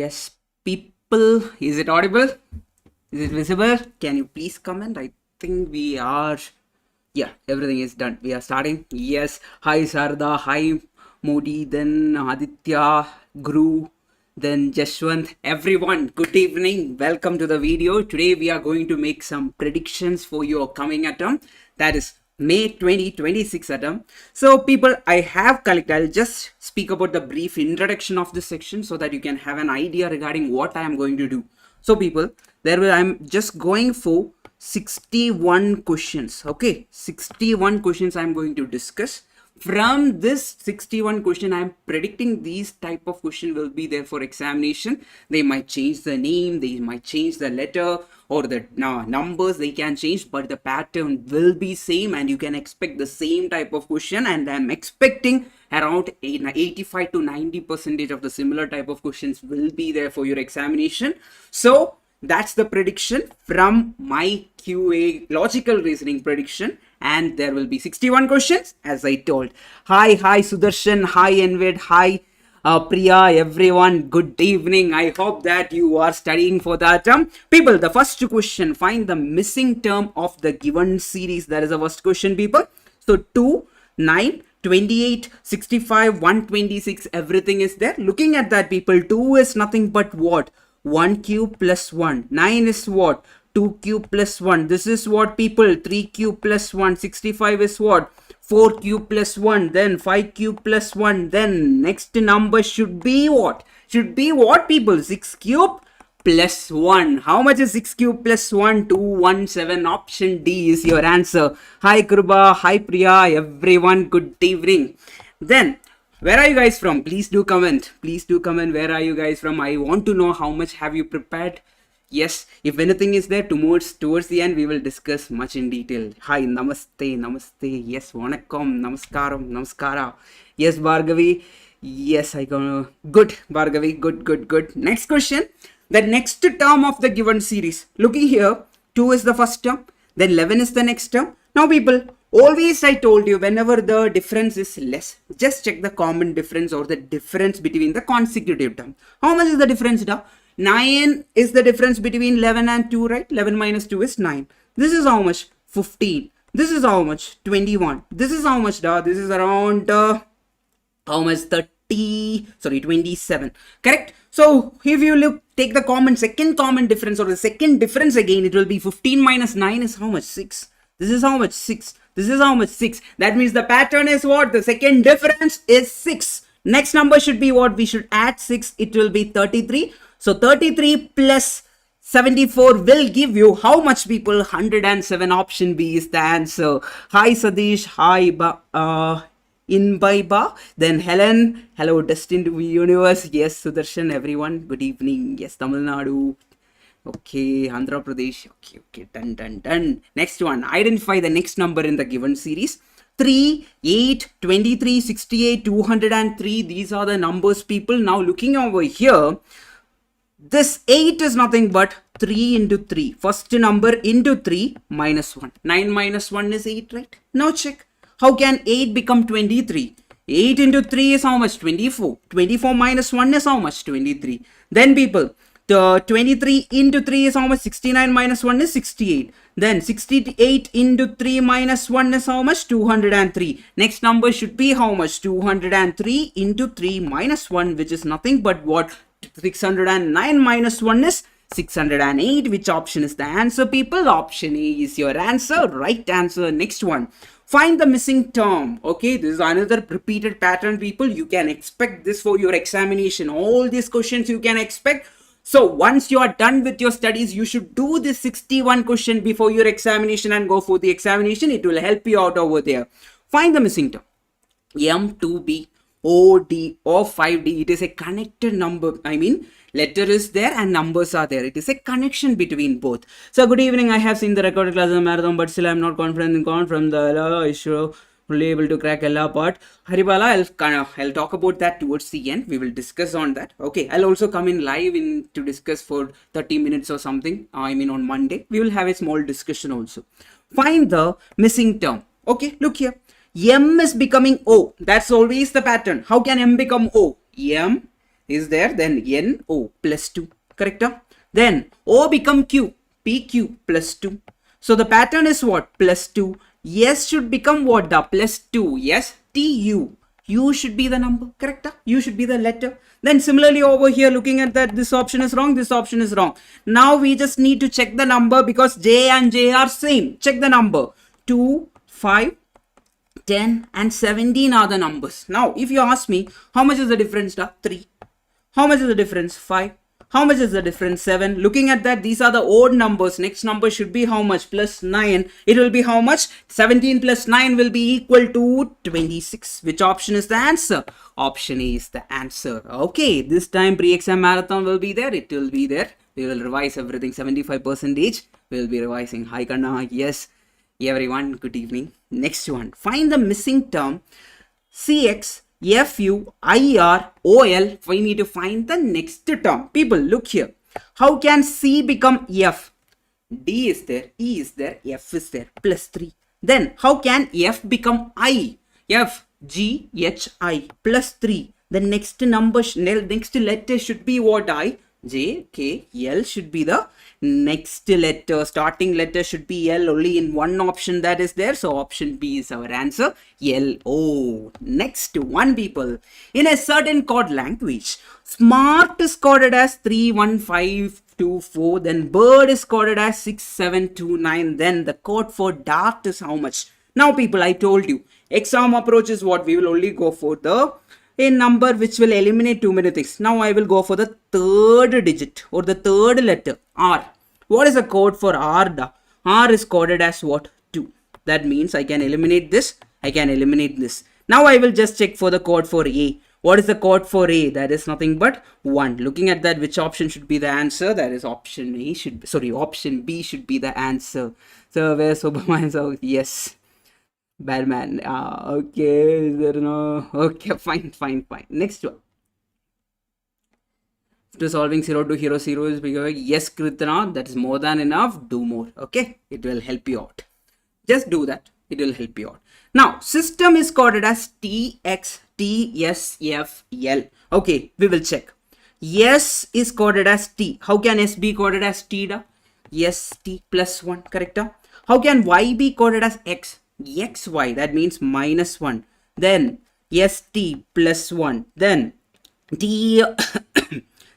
Yes, people, is it audible? Is it visible? Can you please comment? I think we are. Yeah, everything is done. We are starting. Yes. Hi, Sarda. Hi, Modi. Then Aditya, Guru. Then Jashwant. Everyone, good evening. Welcome to the video. Today we are going to make some predictions for your coming attempt. That is May 2026 attempt. So people, I have collected, I'll just speak about the brief introduction of this section so that you can have an idea regarding what I am going to do. So people, I'm just going for 61 questions. Okay, 61 questions I'm going to discuss. From this 61 question, I'm predicting these type of question will be there for examination. They might change the name, they might change the letter or the numbers, they can change, but the pattern will be same and you can expect the same type of question. And I'm expecting around 85 to 90% of the similar type of questions will be there for your examination. So that's the prediction from my QA logical reasoning prediction. And there will be 61 questions as I told. Hi Sudarshan, hi Envid, hi Priya, everyone, good evening. I hope that you are studying for that term. People, the first question, find the missing term of the given series. That is the first question, people. So 2, 9, 28, 65, 126, everything is there. Looking at that, people, 2 is nothing but what? 1 cube plus 1. 9 is what? 2 cube plus 1. This is what, people? 3 cube plus 1. 65 is what? 4 cube plus 1. Then 5 cube plus 1. Then next number should be what? Should be what, people? 6 cube plus 1. How much is 6 cube plus 1? 217. Option D is your answer. Hi Kruba, hi Priya, everyone, good evening. Then where are you guys from? Please do comment. Please do comment. Where are you guys from? I want to know how much have you prepared. Yes, if anything is there towards the end, we will discuss much in detail. Hi, namaste. Yes, vanakkam, namaskara. Yes, Bhargavi. Yes, I can. Good, Bhargavi. Good. Next question. The next term of the given series. Looking here, 2 is the first term. Then 11 is the next term. Now, people, always I told you, whenever the difference is less, just check the common difference or the difference between the consecutive term. How much is the difference, da? 9 is the difference between 11 and 2, right? 11 minus 2 is 9. This is how much? 15. This is how much? 21. This is how much, da? This is around, how much? 27. Correct? So, if you look, take the second common difference or the second difference again, it will be 15 minus 9 is how much? 6. This is how much? 6. This is how much? 6. That means the pattern is what? The second difference is 6. Next number should be what? We should add 6. It will be 33. So 33 plus 74 will give you how much, people? 107. Option B is the answer. Hi Sadish. Hi Inbaiba. Then Helen. Hello Destined Universe. Yes, Sudarshan, everyone. Good evening. Yes, Tamil Nadu. Okay, Andhra Pradesh. Okay. Done. Next one. Identify the next number in the given series. 3, 8, 23, 68, 203. These are the numbers, people. Now looking over here, this 8 is nothing but 3 into 3. First number into 3 minus 1. 9 minus 1 is 8, right? Now check. How can 8 become 23? 8 into 3 is how much? 24. 24 minus 1 is how much? 23. Then people, the 23 into 3 is how much? 69 minus 1 is 68. Then 68 into 3 minus 1 is how much? 203. Next number should be how much? 203 into 3 minus 1, which is nothing but what? 609 minus 1 is 608. Which option is the answer, people? Option A is your answer. Right answer. Next one. Find the missing term. Okay, this is another repeated pattern, people. You can expect this for your examination. All these questions you can expect. So once you are done with your studies, you should do this 61 question before your examination and go for the examination. It will help you out over there. Find the missing term. M2B, OD or 5D. It is a connected number. I mean, letter is there and numbers are there. It is a connection between both. So good evening. I have seen the recorded class of the marathon, but still I am not confident in from the issue. Really able to crack Ella part. Haribala, I'll talk about that towards the end. We will discuss on that. Okay, I'll also come in live to discuss for 30 minutes or something. I mean on Monday. We will have a small discussion also. Find the missing term. Okay, look here. M is becoming O. That's always the pattern. How can M become O? M is there, then N O plus 2, correct? Then O become Q, PQ plus 2. So the pattern is what? Plus 2. S should become what? The plus 2. Yes, TU. U should be the number, correct? U should be the letter. Then similarly over here, looking at that, this option is wrong, this option is wrong. Now we just need to check the number because J and J are same. Check the number. 2, 5, 10 and 17 are the numbers. Now if you ask me, how much is the difference? 3. How much is the difference? 5. How much is the difference? 7. Looking at that, these are the odd numbers. Next number should be how much? Plus 9. It will be how much? 17 plus 9 will be equal to 26. Which option is the answer? Option A is the answer. Okay, this time pre-exam marathon will be there. It will be there. We will revise everything 75%. We will be revising. Hi Kanna. Yes. Everyone, good evening. Next one. Find the missing term CX FUIROL. We need to find the next term. People, look here. How can C become F? D is there, E is there, F is there, plus 3. Then how can F become I? F, G, H, I, plus 3. The next number, next letter should be what? I? J, K, L should be the next letter. Starting letter should be L only in one option that is there. So option B is our answer. L, O. Next one, people. In a certain code language, smart is coded as 31524. Then bird is coded as 6729. Then the code for dart is how much? Now people, I told you, exam approach is what? We will only go for a number which will eliminate too many things. Now I will go for the third digit or the third letter, R. What is the code for R? R is coded as what? 2. That means I can eliminate this. I can eliminate this. Now I will just check for the code for A. What is the code for A? That is nothing but 1. Looking at that, which option should be the answer? That is option A should be, sorry, option B should be the answer. So where's Obama? So yes. Bad man. Okay, is there no? Okay, fine. Next one. After solving 0 to hero 0 is bigger. Yes, Krithna, that is more than enough. Do more. Okay, it will help you out. Just do that. It will help you out. Now, system is coded as TXTSFL. Okay, we will check. S is coded as T. How can S be coded as T? Yes, T plus 1. Correct? How can Y be coded as X? XY, that means minus 1. Then ST plus 1. Then T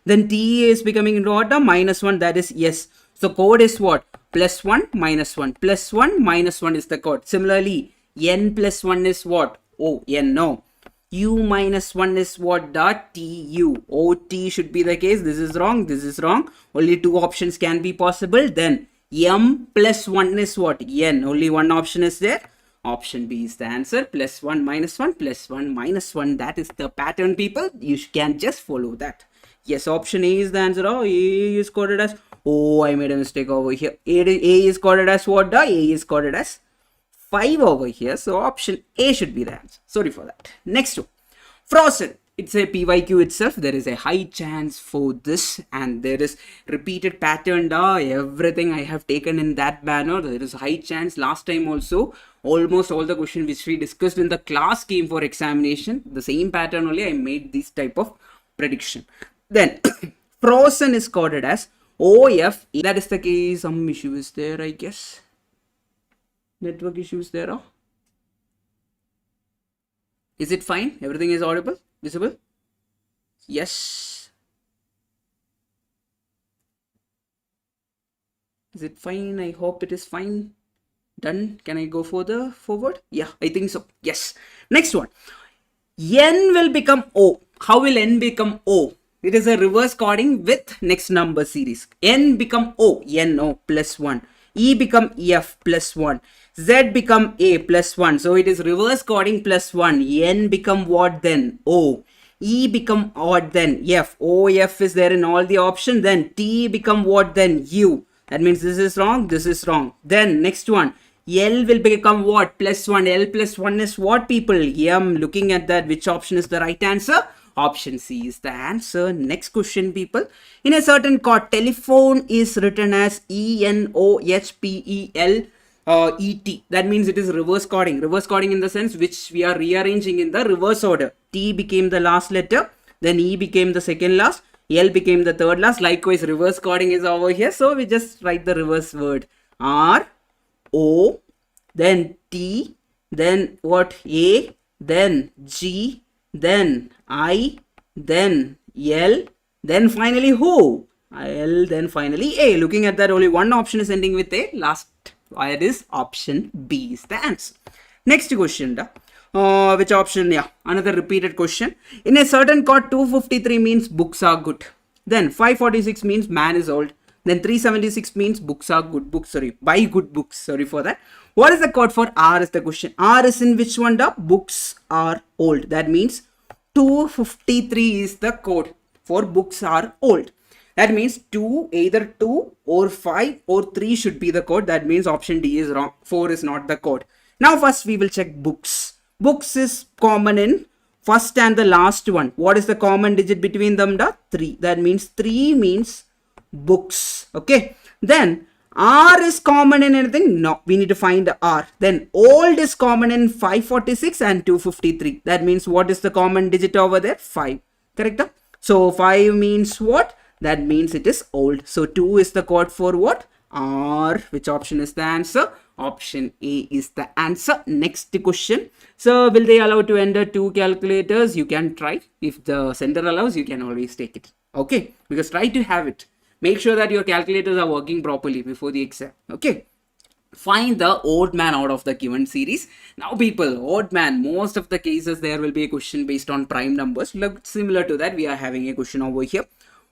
then T is becoming into what? Minus 1, that is yes. So code is what? Plus 1 minus 1. Plus 1 minus 1 is the code. Similarly, N plus 1 is what? Oh, N, no. U minus 1 is what? TU. OT should be the case. This is wrong. This is wrong. Only 2 options can be possible. Then M plus 1 is what? N. Only one option is there. Option B is the answer. Plus 1 minus 1 plus 1 minus 1. That is the pattern, people. You can just follow that. Yes, option A is the answer. Oh, A is coded as. Oh, I made a mistake over here. A is coded as what? A is coded as 5 over here. So option A should be the answer. Sorry for that. Next one. Frozen. It's a PYQ itself. There is a high chance for this, and there is repeated pattern. Everything I have taken in that manner. There is a high chance. Last time also, almost all the questions which we discussed in the class came for examination. The same pattern only I made this type of prediction. Then frozen is coded as OF. That is the case. Some issue is there, I guess. Network issues there. Is it fine? Everything is audible? Visible? Yes. Is it fine? I hope it is fine. Done. Can I go further forward? Yeah, I think so. Yes. Next one. N will become O. How will N become O? It is a reverse coding with next number series. N become O. N O plus 1. E become F plus 1. Z become A plus 1. So it is reverse coding plus 1. N become what then? O. E become what then? F. O, F is there in all the options. Then T become what then? U. That means this is wrong. This is wrong. Then next one. L will become what? Plus 1. L plus 1 is what, people? M. Looking at that, which option is the right answer? Option C is the answer. Next question, people. In a certain code, telephone is written as ENOHPEL. ET. That means it is reverse coding. Reverse coding in the sense which we are rearranging in the reverse order. T became the last letter. then E became the second last, L became the third last. Likewise, reverse coding is over here. So we just write the reverse word. R, O, then T, then what? A, then G, then I, then L, then finally who? L, then finally A. Looking at that, only one option is ending with A. Last word is option B is the answer. Next question. Which option? Yeah, another repeated question. In a certain chord, 253 means books are good. Then 546 means man is old. Then 376 means books are good books. Sorry, buy good books. Sorry for that. What is the chord for R is the question. R is in which one? The books are old. That means 253 is the code for books are old. That means 2, either 2 or 5 or 3 should be the code. That means option D is wrong. 4 is not the code. Now first we will check books. Books is common in first and the last one. What is the common digit between them? The 3. That means 3 means books. Okay. Then R is common in anything? No. We need to find the R. Then old is common in 546 and 253. That means what is the common digit over there? 5. Correct? So 5 means what? That means it is old. So 2 is the code for what? R. Which option is the answer? Option A is the answer. Next question. So will they allow to enter 2 calculators? You can try. If the center allows, you can always take it. Okay. Because try to have it. Make sure that your calculators are working properly before the exam. Okay. Find the odd man out of the given series. Now people, odd man, most of the cases there will be a question based on prime numbers. Look, similar to that, we are having a question over here.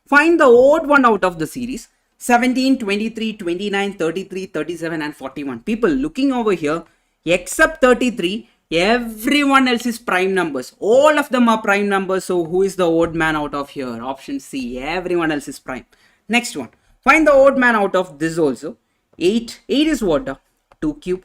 Find the odd one out of the series. 17, 23, 29, 33, 37 and 41. People looking over here, except 33, everyone else is prime numbers. All of them are prime numbers. So who is the odd man out of here? Option C. Everyone else is prime. Next one. Find the odd man out of this also. 8. 8 is what? 2 cube.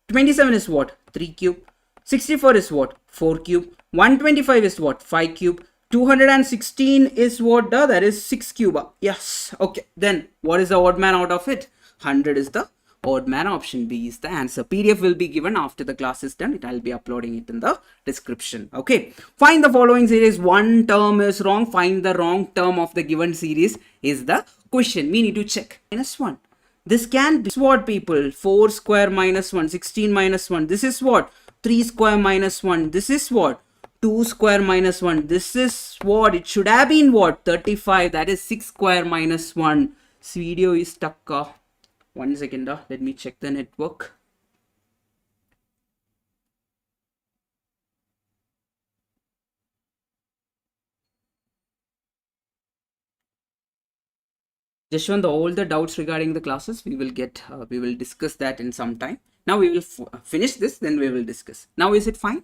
27 is what? 3 cube. 64 is what? 4 cube. 125 is what? 5 cube. 216 is what? That is 6 cube. Yes. Okay. Then what is the odd man out of it? 100 is the odd man. Option B is the answer. PDF will be given after the class is done. I'll be uploading it in the description. Okay. Find the following series. One term is wrong. Find the wrong term of the given series is the question. We need to check. -1. This can be what, people? 4 square minus 1. 16 minus 1. This is what? 3 square minus 1. This is what? 2 square minus 1. This is what? It should have been what? 35. That is 6 square minus 1. This video is stuck. 1 second. Let me check the network. Just on all the doubts regarding the classes, we will discuss that in some time. Now we will finish this, then we will discuss. Now is it fine?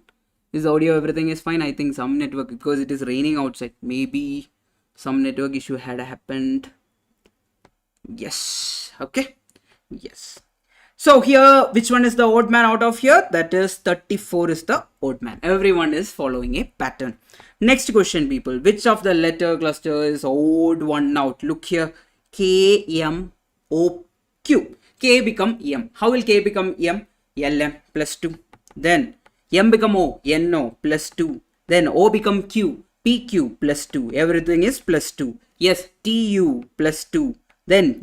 Is audio, everything is fine? I think some network, because it is raining outside, maybe some network issue had happened. Yes. Okay. Yes. So here, which one is the odd man out of here? That is 34 is the odd man. Everyone is following a pattern. Next question, people. Which of the letter cluster is odd one out? Look here. K, M, O, Q. K become M. How will K become M? LM plus 2. Then M become O, NO plus 2. Then O become Q, PQ plus 2. Everything is plus 2. Yes, TU plus 2. Then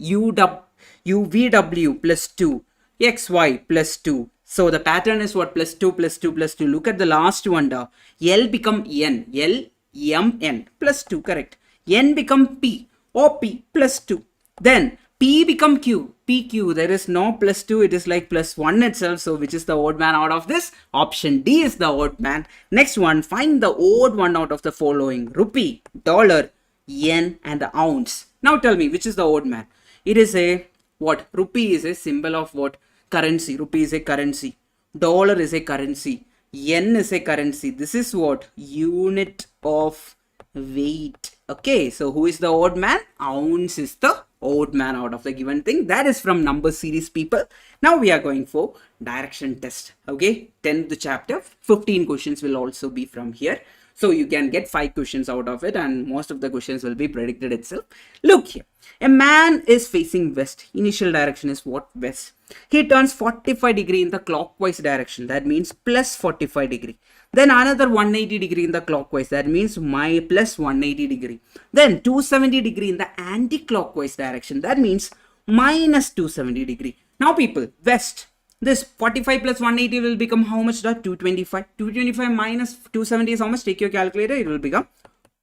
UVW plus 2. XY plus 2. So the pattern is what? Plus 2, plus 2, plus 2. Look at the last one. L become N. L, M, N plus 2. Correct. N become P. OP plus 2. Then P become Q. PQ. There is no plus 2. It is like plus 1 itself. So which is the odd man out of this? Option D is the odd man. Next one. Find the odd one out of the following. Rupee, dollar, yen and ounce. Now tell me which is the odd man. It is a what? Rupee is a symbol of what? Currency. Rupee is a currency. Dollar is a currency. Yen is a currency. This is what? Unit of weight. Okay, so who is the odd man? Ounce is the odd man out of the given thing. That is from number series, people. Now we are going for direction test. Okay, 10th chapter. 15 questions will also be from here. So you can get 5 questions out of it, and most of the questions will be predicted itself. Look here. A man is facing west. Initial direction is what? West. He turns 45 degree in the clockwise direction. That means plus 45 degree. Then another 180 degree in the clockwise. That means my plus 180 degree. Then 270 degree in the anti-clockwise direction. That means minus 270 degree. Now people, west. This 45 plus 180 will become how much? 225. 225 minus 270 is how much? Take your calculator. It will become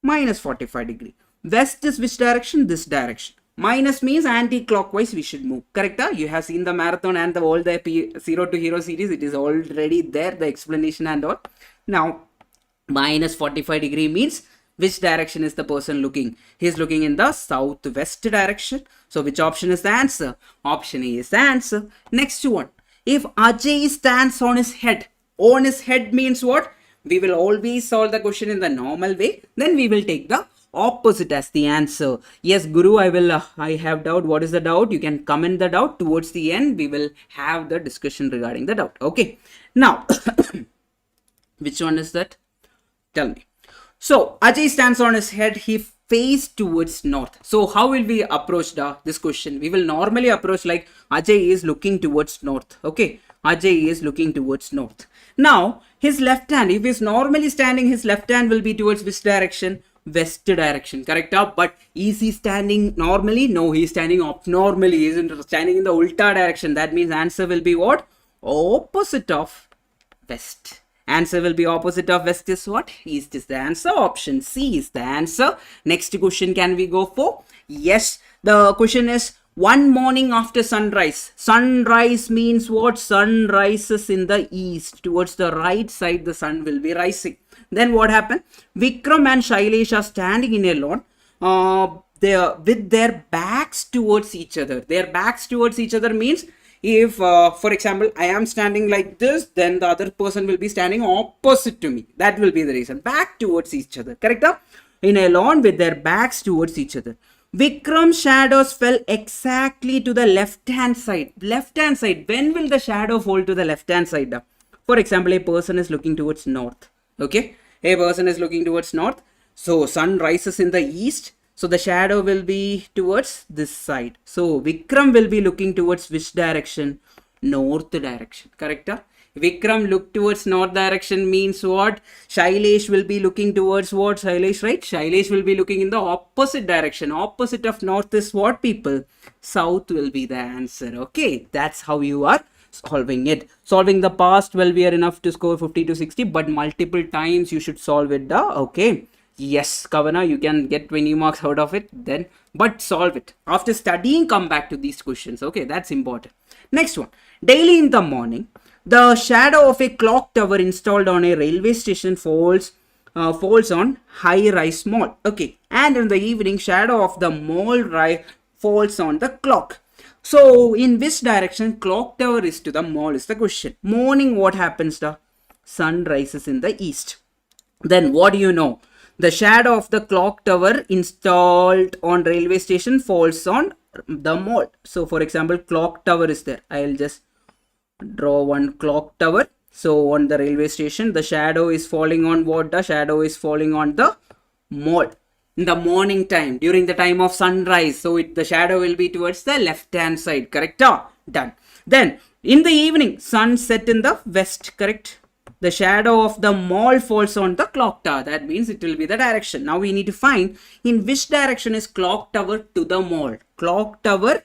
minus 45 degree. West is which direction? This direction. Minus means anti-clockwise we should move. Correct? You have seen the marathon and all the 0 to hero series. It is already there, the explanation and all. Now, minus 45 degree means which direction is the person looking? He is looking in the southwest direction. So, which option is the answer? Option A is the answer. Next one. If Ajay stands on his head means what? We will always solve the question in the normal way. Then we will take the opposite as the answer. Yes, Guru, I have doubt. What is the doubt? You can comment the doubt. Towards the end, we will have the discussion regarding the doubt. Okay. Now, which one is that? Tell me. So, Ajay stands on his head. He faced towards north. So, how will we approach this question? We will normally approach like Ajay is looking towards north. Okay. Ajay is looking towards north. Now, his left hand, if he is normally standing, his left hand will be towards which direction? West direction. Correct? But is he standing normally? No, he is standing abnormally. He is standing in the ulta direction. That means answer will be what? Opposite of west. Answer will be opposite of west is what? East is the answer. Option C is the answer. Next question can we go for? Yes, the question is one morning after sunrise. Sunrise means what? Sun rises in the east. Towards the right side the sun will be rising. Then what happened? Vikram and Shailesh are standing in a lawn. With their backs towards each other. Their backs towards each other means if, for example, I am standing like this, then the other person will be standing opposite to me. That will be the reason. Back towards each other. Correct? In a lawn with their backs towards each other. Vikram's shadows fell exactly to the left-hand side. Left-hand side. When will the shadow fall to the left-hand side? For example, a person is looking towards north. Okay? A person is looking towards north. So, sun rises in the east. So, the shadow will be towards this side. So, Vikram will be looking towards which direction? North direction. Correct? Vikram look towards north direction means what? Shailesh will be looking towards what? Shailesh, right? Shailesh will be looking in the opposite direction. Opposite of north is what, people? South will be the answer. Okay, that's how you are solving it. Solving the past will be enough to score 50 to 60, but multiple times you should solve it. Okay. Yes, Kavana, you can get 20 marks out of it then, but solve it. After studying, come back to these questions. Okay, that's important. Next one. Daily in the morning, the shadow of a clock tower installed on a railway station falls on high-rise mall. Okay, and in the evening, shadow of the mall falls on the clock. So, in which direction clock tower is to the mall is the question. Morning, what happens? The sun rises in the east. Then, what do you know? The shadow of the clock tower installed on railway station falls on the mall. So, for example, clock tower is there. I will just draw one clock tower. So, on the railway station, the shadow is falling on what? The shadow is falling on the mall. In the morning time, during the time of sunrise. So, the shadow will be towards the left hand side. Correct? Done. Then, in the evening, sun set in the west. Correct? The shadow of the mall falls on the clock tower. That means it will be the direction. Now we need to find in which direction is clock tower to the mall. Clock tower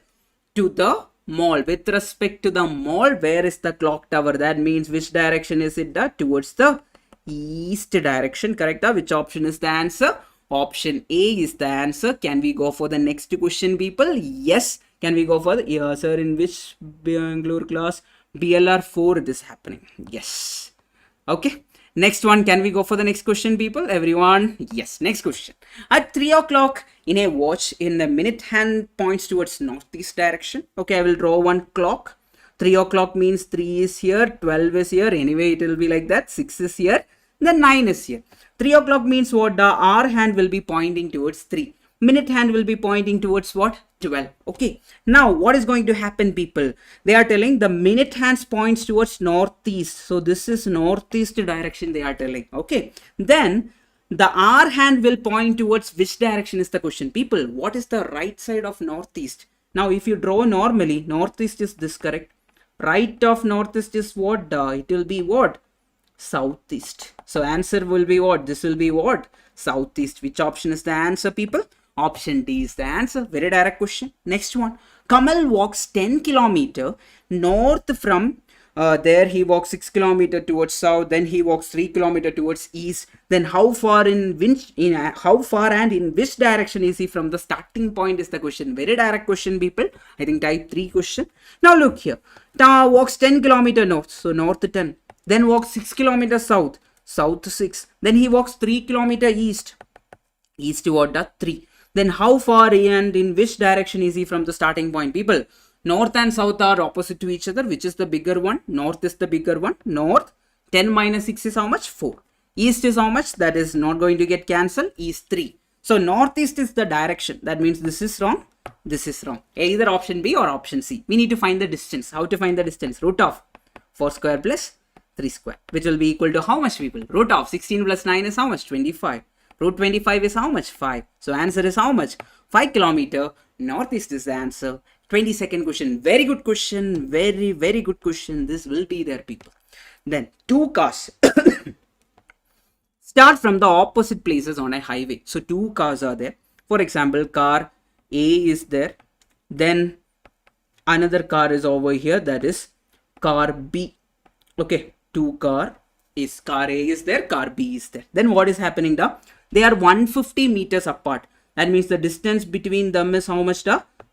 to the mall. With respect to the mall, where is the clock tower? That means which direction is it? Towards the east direction. Correct? Which option is the answer? Option A is the answer. Can we go for the next question, people? Yes. Can we go for the, yeah, sir, in which Bangalore class? BLR 4 it is happening. Yes. Okay, next one. Can we go for the next question, people? Everyone? Yes, next question. At 3 o'clock in a watch, in the minute hand points towards northeast direction. Okay, I will draw one clock. 3 o'clock means 3 is here, 12 is here. Anyway, it will be like that. 6 is here, then 9 is here. 3 o'clock means what? The hour hand will be pointing towards 3. Minute hand will be pointing towards what? 12. Okay. Now, what is going to happen, people? They are telling the minute hands points towards northeast. So, this is northeast direction they are telling. Okay. Then, The R hand will point towards which direction is the question. People, what is the right side of northeast? Now, if you draw normally, northeast is this, correct? Right of northeast is what? It will be what? Southeast. So answer will be what? This will be what? Southeast. Which option is the answer, people? Option D is the answer. Very direct question. Next one. Kamal walks 10 kilometer north from there. He walks 6 kilometer towards south. Then he walks 3 kilometer towards east. Then how far and in which direction is he from the starting point is the question. Very direct question, people. I think type 3 question. Now look here. Walks 10 kilometer north. So north 10. Then walks 6 kilometers south. South 6. Then he walks 3 kilometer east. East to what? 3. Then how far and in which direction is he from the starting point? People, north and south are opposite to each other. Which is the bigger one? North is the bigger one. North. 10 minus 6 is how much? 4. East is how much? That is not going to get cancelled. East 3. So northeast is the direction. That means this is wrong. This is wrong. Either option B or option C. We need to find the distance. How to find the distance? Root of 4 square plus 3 square. Which will be equal to how much, people? Root of 16 plus 9 is how much? 25. Root 25 is how much? 5. So answer is how much? 5 kilometer. Northeast is the answer. 22nd question. Very good question. Very, very good question. This will be there, people. Then 2 cars start from the opposite places on a highway. So 2 cars are there. For example, car A is there. Then another car is over here. That is car B. Okay. 2 car is car A is there. Car B is there. Then what is happening now? They are 150 meters apart. That means the distance between them is how much?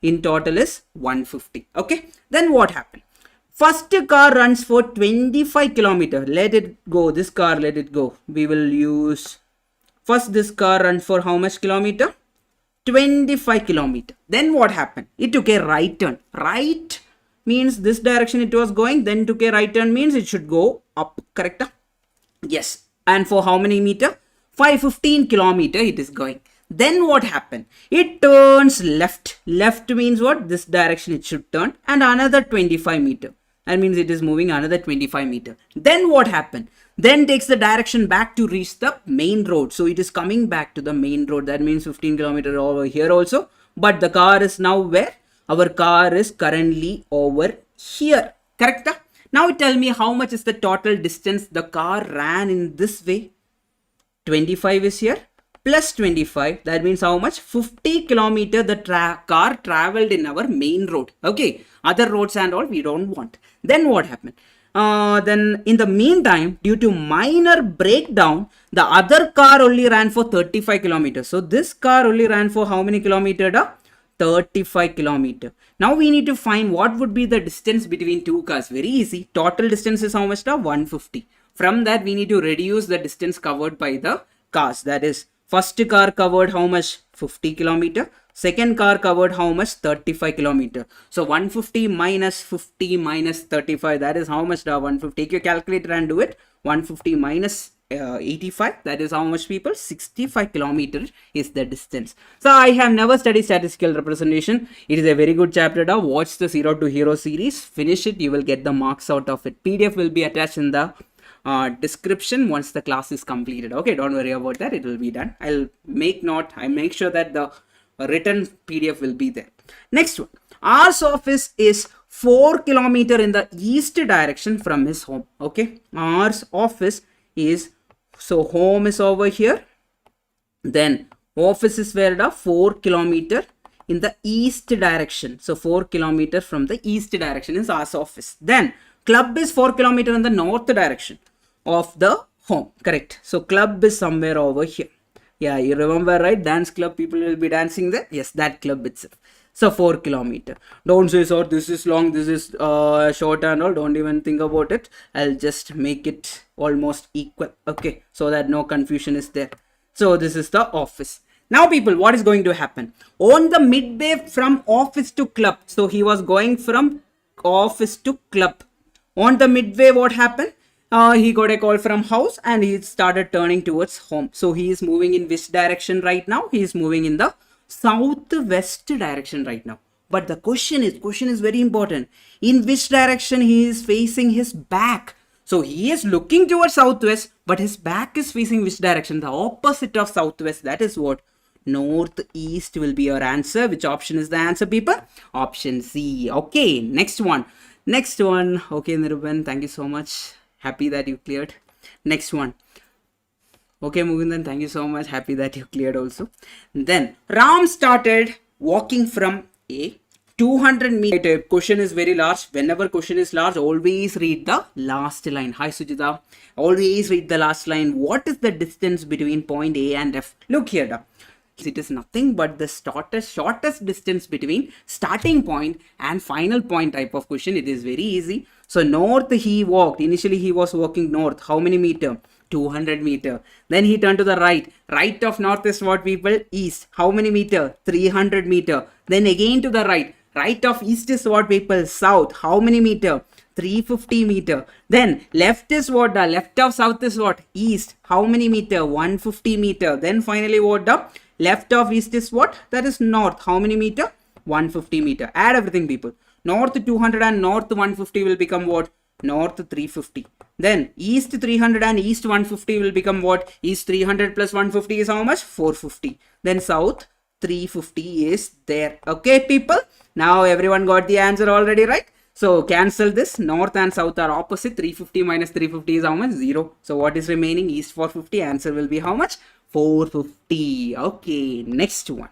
In total is 150. Okay. Then what happened? First car runs for 25 kilometer. Let it go. This car, let it go. We will use first this car runs for how much kilometer? 25 kilometer. Then what happened? It took a right turn. Right means this direction it was going. Then took a right turn means it should go up. Correct? Yes. And for how many meter? 515 kilometer it is going. Then what happened? It turns left. Left means what? This direction it should turn. And another 25 meter. That means it is moving another 25 meter. Then what happened? Then takes the direction back to reach the main road. So it is coming back to the main road. That means 15 kilometer over here also. But the car is now where? Our car is currently over here. Correct? Now tell me how much is the total distance the car ran in this way? 25 is here. Plus 25, that means how much? 50 kilometer the car traveled in our main road. Okay, other roads and all we don't want. Then what happened? Then in the meantime, due to minor breakdown, the other car only ran for 35 kilometers. So this car only ran for how many kilometers? 35 kilometers. Now we need to find what would be the distance between 2 cars. Very easy. Total distance is how much? 150. From that we need to reduce the distance covered by the cars. That is, first car covered how much? 50 kilometer. Second car covered how much? 35 kilometer. So 150 minus 50 minus 35. That is how much? 150. Take your calculator and do it. 150 minus 85. That is how much, people? 65 kilometers is the distance. So I have never studied statistical representation. It is a very good chapter. Watch the Zero to Hero series. Finish it. You will get the marks out of it. PDF will be attached in the description once the class is completed. Okay, don't worry about that, it will be done. I'll make note, I make sure that the written PDF will be there. Next one, R's office is 4 kilometer in the east direction from his home. Okay, R's office is, so home is over here, then office is where? 4 kilometer in the east direction. So 4 kilometer from the east direction is R's office. Then club is 4 kilometer in the north direction of the home. Correct. So club is somewhere over here. Yeah, you remember, right? Dance club, people will be dancing there. Yes, that club itself. So 4 kilometer. Don't say, so this is long, this is short and all. Don't even think about it. I'll just make it almost equal. Okay, so that no confusion is there. So this is the office. Now people, what is going to happen? On the midway from office to club. So he was going from office to club. On the midway, what happened? He got a call from house and he started turning towards home. So he is moving in which direction right now? He is moving in the southwest direction right now. But the question is very important. In which direction he is facing his back? So he is looking towards southwest, but his back is facing which direction? The opposite of southwest. That is what? Northeast will be your answer. Which option is the answer, people? Option C. Okay, next one. Next one. Okay, Niruban, thank you so much. Happy that you cleared. Next one. Okay, Mugundan, thank you so much. Happy that you cleared also. Then Ram started walking from a 200-meter. Question is very large. Whenever question is large, always read the last line. Hi Sujita. Always read the last line. What is the distance between point A and F? Look here. It is nothing but the shortest distance between starting point and final point type of question. It is very easy. So north he walked. Initially he was walking north. How many meter? 200 meter. Then he turned to the right. Right of north is what, people? East. How many meter? 300 meter. Then again to the right. Right of east is what, people? South. How many meter? 350 meter. Then left is what? The left of south is what? East. How many meter? 150 meter. Then finally what? The left of east is what? That is north. How many meter? 150 meter. Add everything, people. North 200 and north 150 will become what? North 350. Then east 300 and east 150 will become what? East 300 plus 150 is how much? 450. Then south 350 is there. Okay, people. Now everyone got the answer already, right? So cancel this. North and south are opposite. 350 minus 350 is how much? 0. So what is remaining? East 450. Answer will be how much? 450. Okay, next one.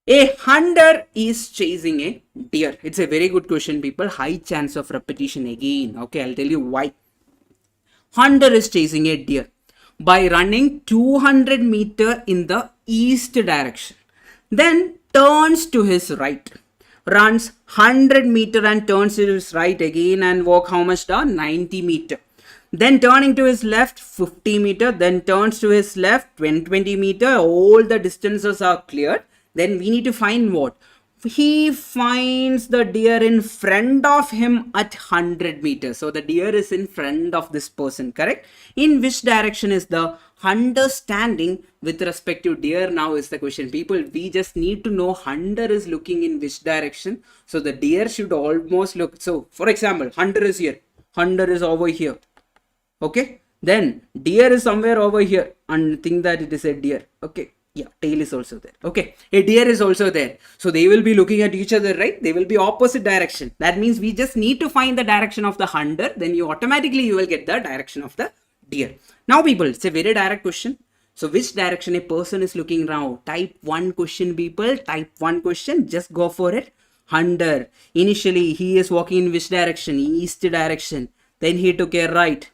A hunter is chasing a deer. It's a very good question, people. High chance of repetition again. Okay, I'll tell you why. Hunter is chasing a deer by running 200 meter in the east direction. Then turns to his right. Runs 100 meter and turns to his right again and walk how much down? 90 meter. Then turning to his left 50 meter. Then turns to his left 20 meter. All the distances are cleared. Then we need to find what? He finds the deer in front of him at 100 meters. So the deer is in front of this person, correct? In which direction is the hunter standing with respect to deer? Now is the question, people. We just need to know hunter is looking in which direction. So the deer should almost look. So for example, hunter is here. Hunter is over here. Okay. Then deer is somewhere over here and think that it is a deer. Okay. Yeah, tail is also there. Okay, a deer is also there. So they will be looking at each other, right? They will be opposite direction. That means we just need to find the direction of the hunter. Then you automatically will get the direction of the deer. Now, people, it's a very direct question. So which direction a person is looking now? Type 1 question, people. Type 1 question. Just go for it. Hunter. Initially, he is walking in which direction? East direction. Then he took a right.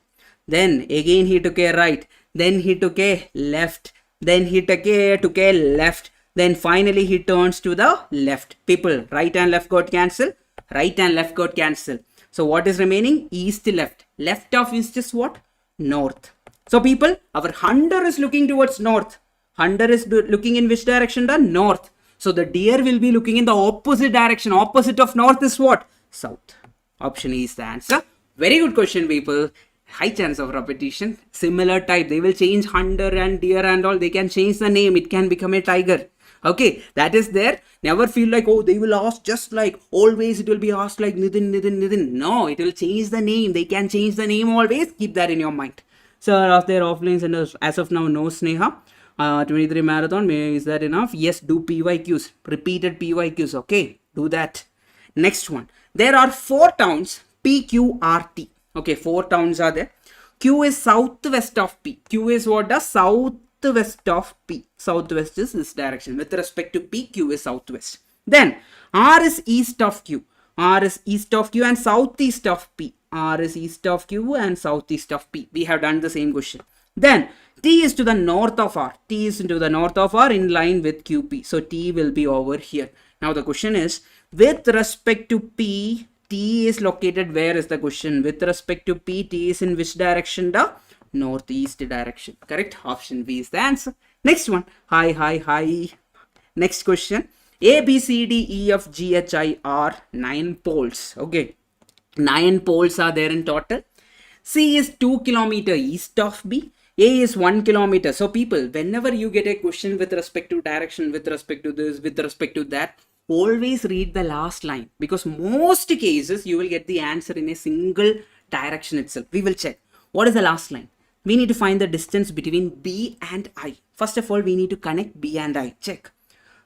Then again he took a right. Then he took a left. Then he took a left. Then finally he turns to the left. People, right and left got cancelled. Right and left got cancelled. So what is remaining? East, left. Left of east is what? North. So people, our hunter is looking towards north. Hunter is looking in which direction? The north. So the deer will be looking in the opposite direction. Opposite of north is what? South. Option E is the answer. Very good question, people. High chance of repetition. Similar type. They will change hunter and deer and all. They can change the name. It can become a tiger. Okay, that is there. Never feel like, oh, they will ask just like, always it will be asked like Nithin. No, it will change the name. They can change the name always. Keep that in your mind. So, are there offline centers? As of now, no, Sneha. 23 marathon, is that enough? Yes, do PYQs. Repeated PYQs. Okay, do that. Next one. There are 4 towns, P, Q, R, T. Okay, 4 towns are there. Q is southwest of P. Q is what? The southwest of P. Southwest is this direction. With respect to P, Q is southwest. Then R is east of Q. R is east of Q and southeast of P. R is east of Q and southeast of P. We have done the same question. Then T is to the north of R. T is to the north of R in line with QP. So T will be over here. Now the question is, with respect to P, T is located where is the question? With respect to P, T is in which direction? The northeast direction. Correct? Option B is the answer. Next one. Hi. Next question. A, B, C, D, E, F, G, H, I are 9 poles. Okay. 9 poles are there in total. C is 2 kilometer east of B. A is 1 kilometer. So people, whenever you get a question with respect to direction, with respect to this, with respect to that, always read the last line, because most cases you will get the answer in a single direction itself. We will check. What is the last line? We need to find the distance between B and I. First of all, we need to connect B and I. Check.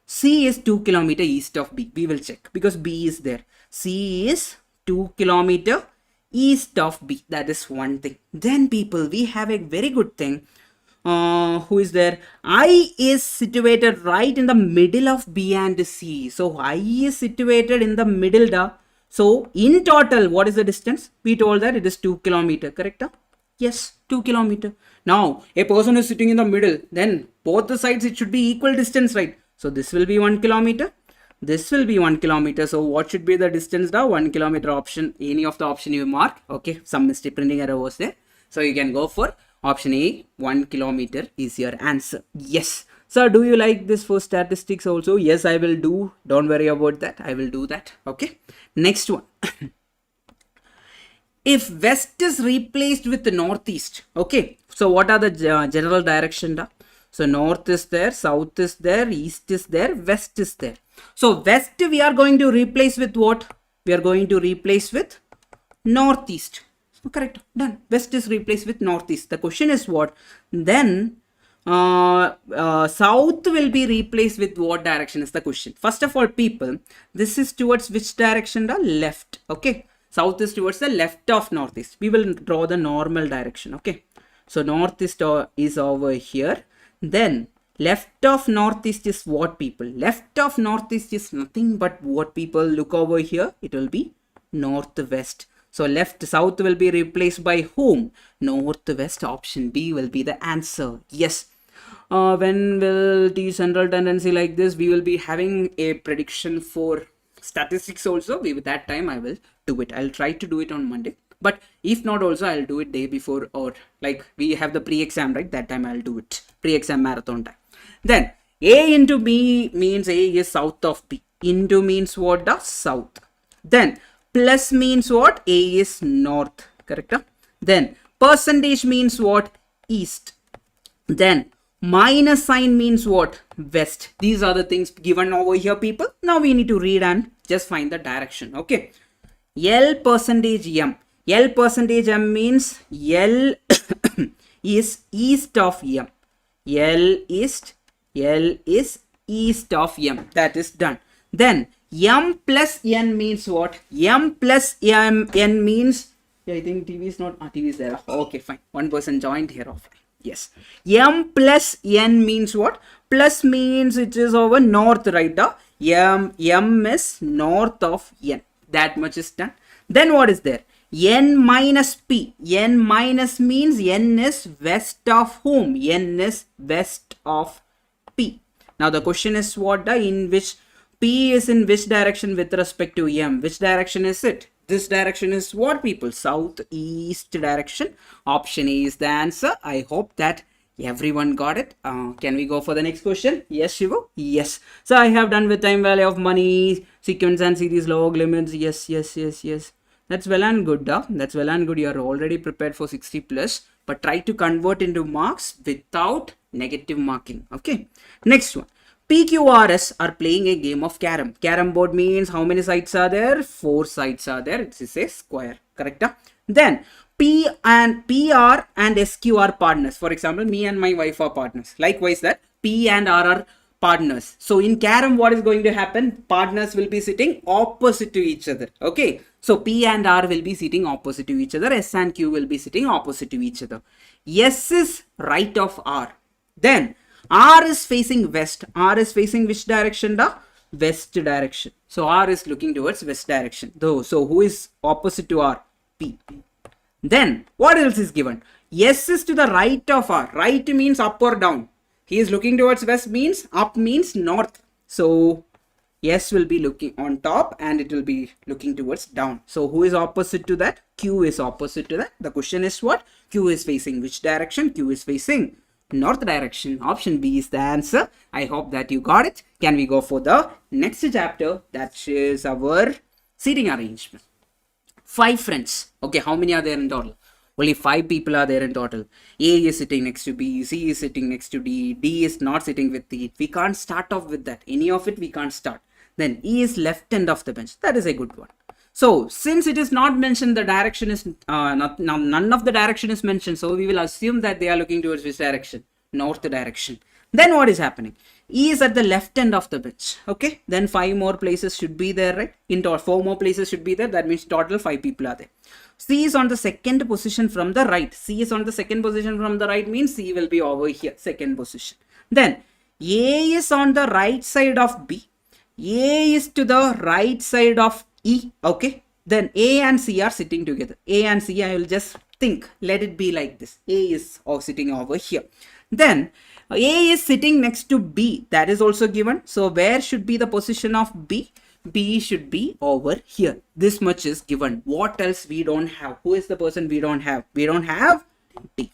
C is 2 km east of B. We will check because B is there. C is 2 km east of B. That is one thing. Then people, we have a very good thing. Who is there? I is situated right in the middle of B and C. So I is situated in the middle. So in total, what is the distance? We told that it is 2 km. Correct? Yes, 2 km. Now a person is sitting in the middle. Then both the sides it should be equal distance, right? So this will be 1 km. This will be 1 km. So what should be the distance now? 1 km option. Any of the option you mark. Okay, some mistake printing error was there. So you can go for option A. 1 km is your answer. Yes. So do you like this for statistics also? Yes, I will do. Don't worry about that. I will do that. Okay. Next one. If west is replaced with the northeast. Okay. So what are the general direction? So north is there, south is there, east is there, west is there. So west we are going to replace with what? We are going to replace with northeast. So correct, done. West is replaced with northeast. The question is what? Then south will be replaced with what direction is the question. First of all, people, this is towards which direction? The left. Okay. South is towards the left of northeast. We will draw the normal direction. Okay. So northeast is over here. Then left of northeast is what, people? Left of northeast is nothing but what, people? Look over here. It will be northwest. So left, south will be replaced by whom? Northwest. Option B will be the answer. Yes. When will the central tendency like this? We will be having a prediction for statistics also. With that time I will do it. I'll try to do it on Monday. But if not also, I'll do it day before, or like we have the pre-exam, right? That time I'll do it. Pre-exam marathon time. Then A into B means A is south of B. Into means what? The south. Then plus means what? A is north. Correct? Then percentage means what? East. Then minus sign means what? West. These are the things given over here, people. Now we need to read and just find the direction. Okay. L percentage M. L percentage M means L is east of M. L is east of M. That is done. Then M plus N means what? M plus N means, I think TV is not, TV is there. Okay, fine. One person joined here offline. Yes. M plus N means what? Plus means it is over north, right? M is north of N. That much is done. Then what is there? N minus P. N minus means N is west of whom? N is west of P. Now the question is what? In which P is in which direction with respect to M? Which direction is it? This direction is what, people? Southeast direction. Option A is the answer. I hope that everyone got it. Can we go for the next question? Yes, Shivu? Yes. So I have done with time value of money, sequence and series, log, limits. Yes. That's well and good. That's well and good. You are already prepared for 60 plus. But try to convert into marks without negative marking. Okay. Next one. PQRS are playing a game of carom. Carom board means how many sides are there? 4 sides are there. It is a square. Correct? Then P and PR and SQ are partners. For example, me and my wife are partners. Likewise that P and R are partners. So in carom, what is going to happen? Partners will be sitting opposite to each other. Okay. So P and R will be sitting opposite to each other. S and Q will be sitting opposite to each other. S is right of R. Then R is facing west. R is facing which direction? The west direction. So R is looking towards west direction. So who is opposite to R? P. Then what else is given? S is to the right of R. Right means up or down. He is looking towards west means up means north. So S will be looking on top and it will be looking towards down. So who is opposite to that? Q is opposite to that. The question is what? Q is facing which direction? Q is facing north direction. Option B is the answer. I hope that you got it. Can we go for the next chapter? That is our seating arrangement. 5 friends. Okay, how many are there in total? Only 5 people are there in total. A is sitting next to B, C is sitting next to D, D is not sitting with D. We can't start off with that. Any of it we can't start. Then E is left end of the bench. That is a good one. So since it is not mentioned, the direction is none of the direction is mentioned. So we will assume that they are looking towards which direction? North direction. Then what is happening? E is at the left end of the pitch. Okay. Then 5 more places should be there, right? In total, 4 more places should be there. That means total 5 people are there. C is on the second position from the right. C is on the second position from the right means C will be over here, second position. Then A is on the right side of B. A is to the right side of E. Okay. Then A and C are sitting together. A and C, I will just think, let it be like this. A is sitting over here. Then A is sitting next to B. That is also given. So where should be the position of B? B should be over here. This much is given. What else we don't have? Who is the person we don't have? We don't have D.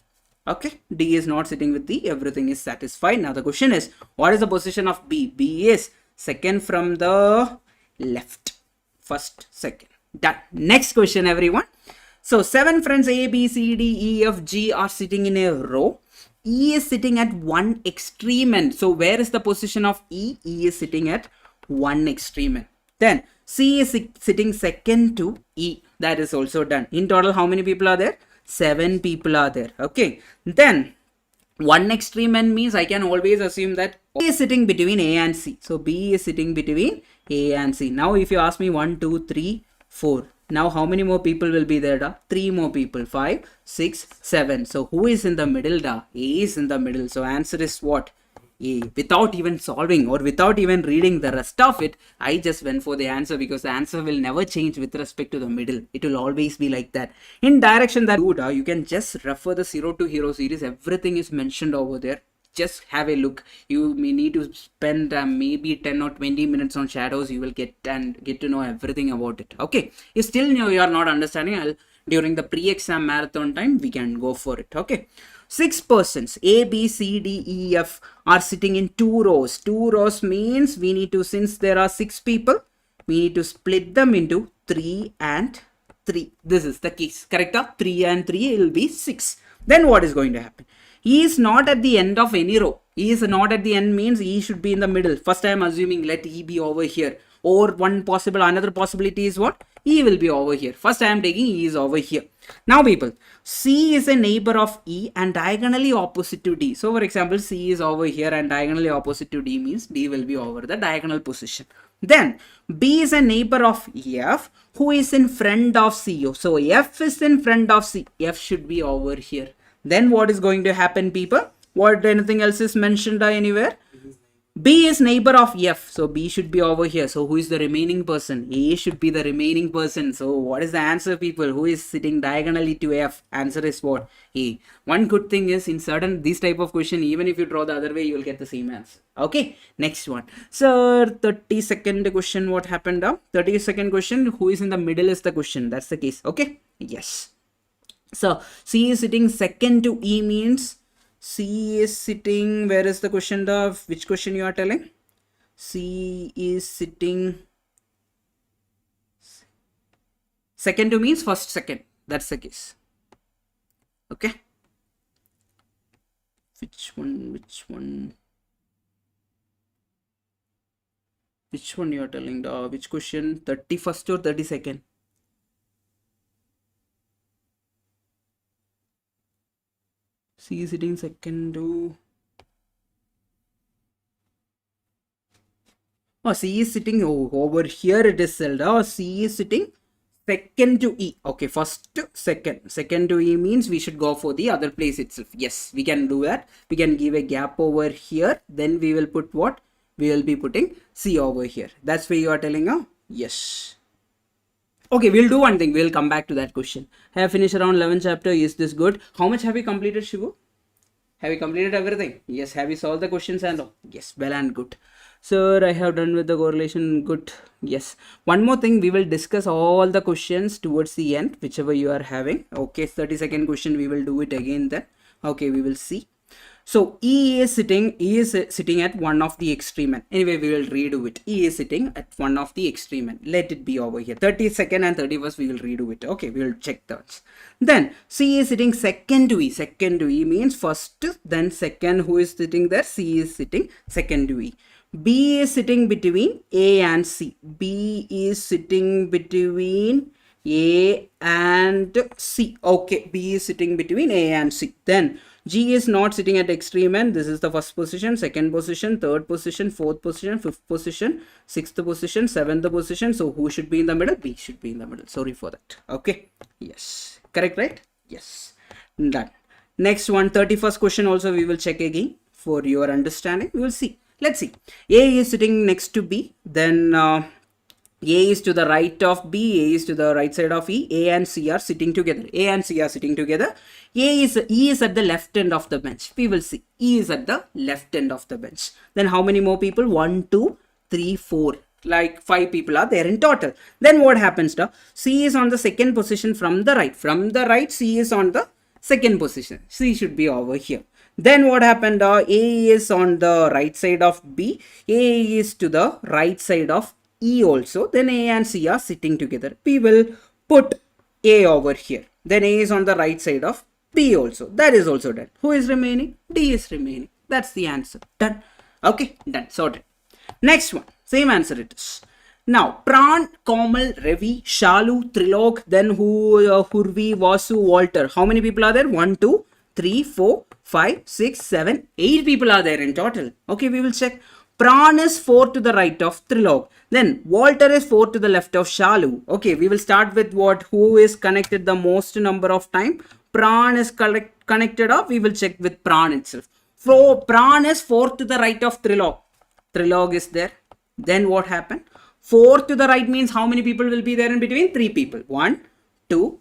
Okay. D is not sitting with D. Everything is satisfied. Now the question is, what is the position of B? B is second from the left. First, second. Done. Next question, everyone. So 7 friends A, B, C, D, E, F, G are sitting in a row. E is sitting at one extreme end. So where is the position of E? E is sitting at one extreme end. Then C is sitting second to E. That is also done. In total, how many people are there? 7 people are there. Okay. Then one extreme end means I can always assume that B is sitting between A and C. So B is sitting between A and C. Now if you ask me 1, 2, 3, 4. Now how many more people will be there? Da? 3 more people. 5, 6, 7. So who is in the middle? Da? A is in the middle. So answer is what? A. Without even solving or without even reading the rest of it, I just went for the answer because the answer will never change with respect to the middle. It will always be like that. In direction that you can just refer the Zero to Hero series. Everything is mentioned over there. Just have a look. You may need to spend maybe 10 or 20 minutes on shadows. You will get to know everything about it. Okay. You still know you are not understanding. During the pre-exam marathon time, we can go for it. Okay. 6 persons A, B, C, D, E, F are sitting in 2 rows. 2 rows means we need to, since there are 6 people, we need to split them into 3 and 3. This is the case. Correct? 3 and 3 will be 6. Then what is going to happen? E is not at the end of any row. E is not at the end means E should be in the middle. First I am assuming let E be over here. Or another possibility is what? E will be over here. First I am taking E is over here. Now people, C is a neighbor of E and diagonally opposite to D. So for example, C is over here and diagonally opposite to D means D will be over the diagonal position. Then B is a neighbor of F who is in front of C. So F is in front of C. F should be over here. Then what is going to happen, people? What anything else is mentioned anywhere? B is neighbor of F. So B should be over here. So who is the remaining person? A should be the remaining person. So what is the answer, people? Who is sitting diagonally to F? Answer is what? A. One good thing is in certain this type of question, even if you draw the other way, you will get the same answer. Okay. Next one. So 32nd question, what happened? 32nd question, who is in the middle is the question. That's the case. Okay. Yes. So C is sitting second to E means C is sitting, where is the question, which question you are telling? C is sitting second to means first, second. That's the case. Okay. Which one you are telling? Which question? 31st or 32nd? C is sitting second to... Oh, C is sitting over here. It is celled. C is sitting second to E. Okay, first to second. Second to E means we should go for the other place itself. Yes, we can do that. We can give a gap over here. Then we will put what? We will be putting C over here. That's where you are telling. Yes. Okay, we'll do one thing. We'll come back to that question. Have finished around 11 chapter. Is this good? How much have we completed, Shivu? Have you completed everything? Yes. Have you solved the questions and all? Yes. Well and good. Sir, I have done with the correlation. Good. Yes. One more thing. We will discuss all the questions towards the end, whichever you are having. Okay. 32nd question. We will do it again then. Okay. We will see. So E is sitting at one of the extreme end. Anyway, we will redo it. E is sitting at one of the extreme end. Let it be over here. 32nd and 31st, we will redo it. Okay, we will check that. Then C is sitting second to E. Second to E means first, then second. Who is sitting there? C is sitting second to E. B is sitting between A and C. B is sitting between A and C. Okay, B is sitting between A and C. Then G is not sitting at the extreme end. This is the first position, second position, third position, fourth position, fifth position, sixth position, seventh position. So who should be in the middle? B should be in the middle. Sorry for that. Okay. Yes. Correct, right? Yes. Done. Next one, 31st question also we will check again for your understanding. We will see. Let's see. A is sitting next to B. Then A is to the right of B. A is to the right side of E. A and C are sitting together. A and C are sitting together. E is at the left end of the bench. We will see. E is at the left end of the bench. Then how many more people? 1, 2, 3, 4. Like 5 people are there in total. Then what happens to C is on the second position from the right. From the right, C is on the second position. C should be over here. Then what happened? A is on the right side of B. A is to the right side of E also. Then A and C are sitting together. We will put A over here. Then A is on the right side of B also. That is also done. Who is remaining? D is remaining. That's the answer. Done. Okay, done. Sorted. Next one. Same answer it is. Now, Pran, Komal, Ravi, Shalu, Trilok, then Hurvi, Vasu, Walter. How many people are there? 1, 2, 3, 4, 5, 6, 7, 8 people are there in total. Okay, we will check. Pran is 4 to the right of Trilok. Then Walter is 4 to the left of Shalu. Okay, we will start with what? Who is connected the most number of time? Pran is connected up. We will check with Pran itself. So Pran is 4 to the right of Trilok. Trilok is there. Then what happened? 4 to the right means how many people will be there in between? 3 people. 1, 2,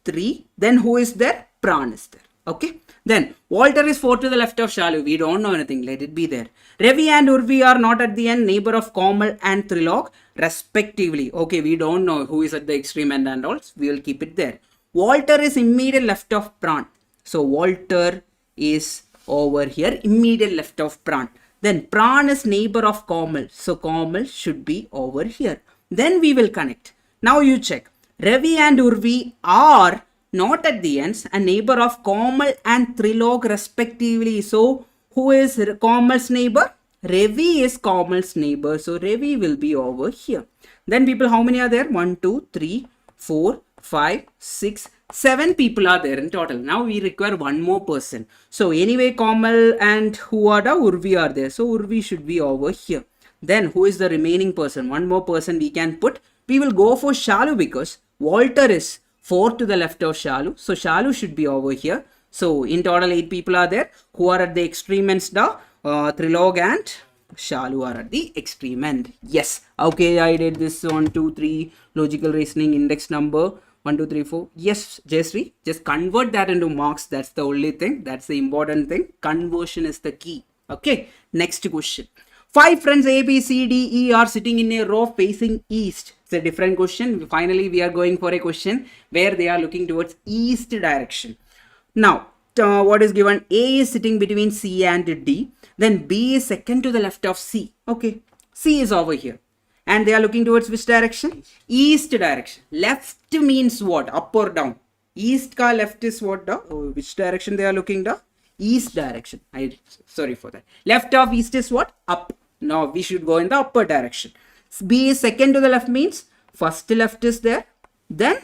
3. Then who is there? Pran is there. Okay. Then Walter is 4 to the left of Shalu. We don't know anything. Let it be there. Ravi and Urvi are not at the end. Neighbor of Komal and Trilok respectively. Okay. We don't know who is at the extreme end and all. We will keep it there. Walter is immediate left of Pran. So Walter is over here. Immediate left of Pran. Then Pran is neighbor of Komal. So Komal should be over here. Then we will connect. Now you check. Ravi and Urvi are not at the ends, a neighbor of Komal and Trilok respectively. So who is Komal's neighbor? Ravi is Komal's neighbor. So Ravi will be over here. Then people, how many are there? 1, 2, 3, 4, 5, 6, 7 people are there in total. Now we require one more person. So anyway, Komal and Urvi are there. So Urvi should be over here. Then who is the remaining person? One more person we can put. We will go for Shalu because Walter is 4 to the left of Shalu. So Shalu should be over here. So in total 8 people are there. Who are at the extreme ends now? Trilok and Shalu are at the extreme end. Yes. Okay, I did this 1, 2, 3 logical reasoning index number. 1, 2, 3, 4. Yes, Jayashree, just convert that into marks. That's the only thing. That's the important thing. Conversion is the key. Okay. Next question. 5 friends A, B, C, D, E are sitting in a row facing east. It's a different question. Finally, we are going for a question where they are looking towards east direction. Now, what is given? A is sitting between C and D. Then B is second to the left of C. Okay. C is over here. And they are looking towards which direction? East direction. Left means what? Up or down? East ka left is what? Which direction they are looking to? East direction. Sorry for that. Left of east is what? Up. Now we should go in the upper direction. B is second to the left means first left is there. Then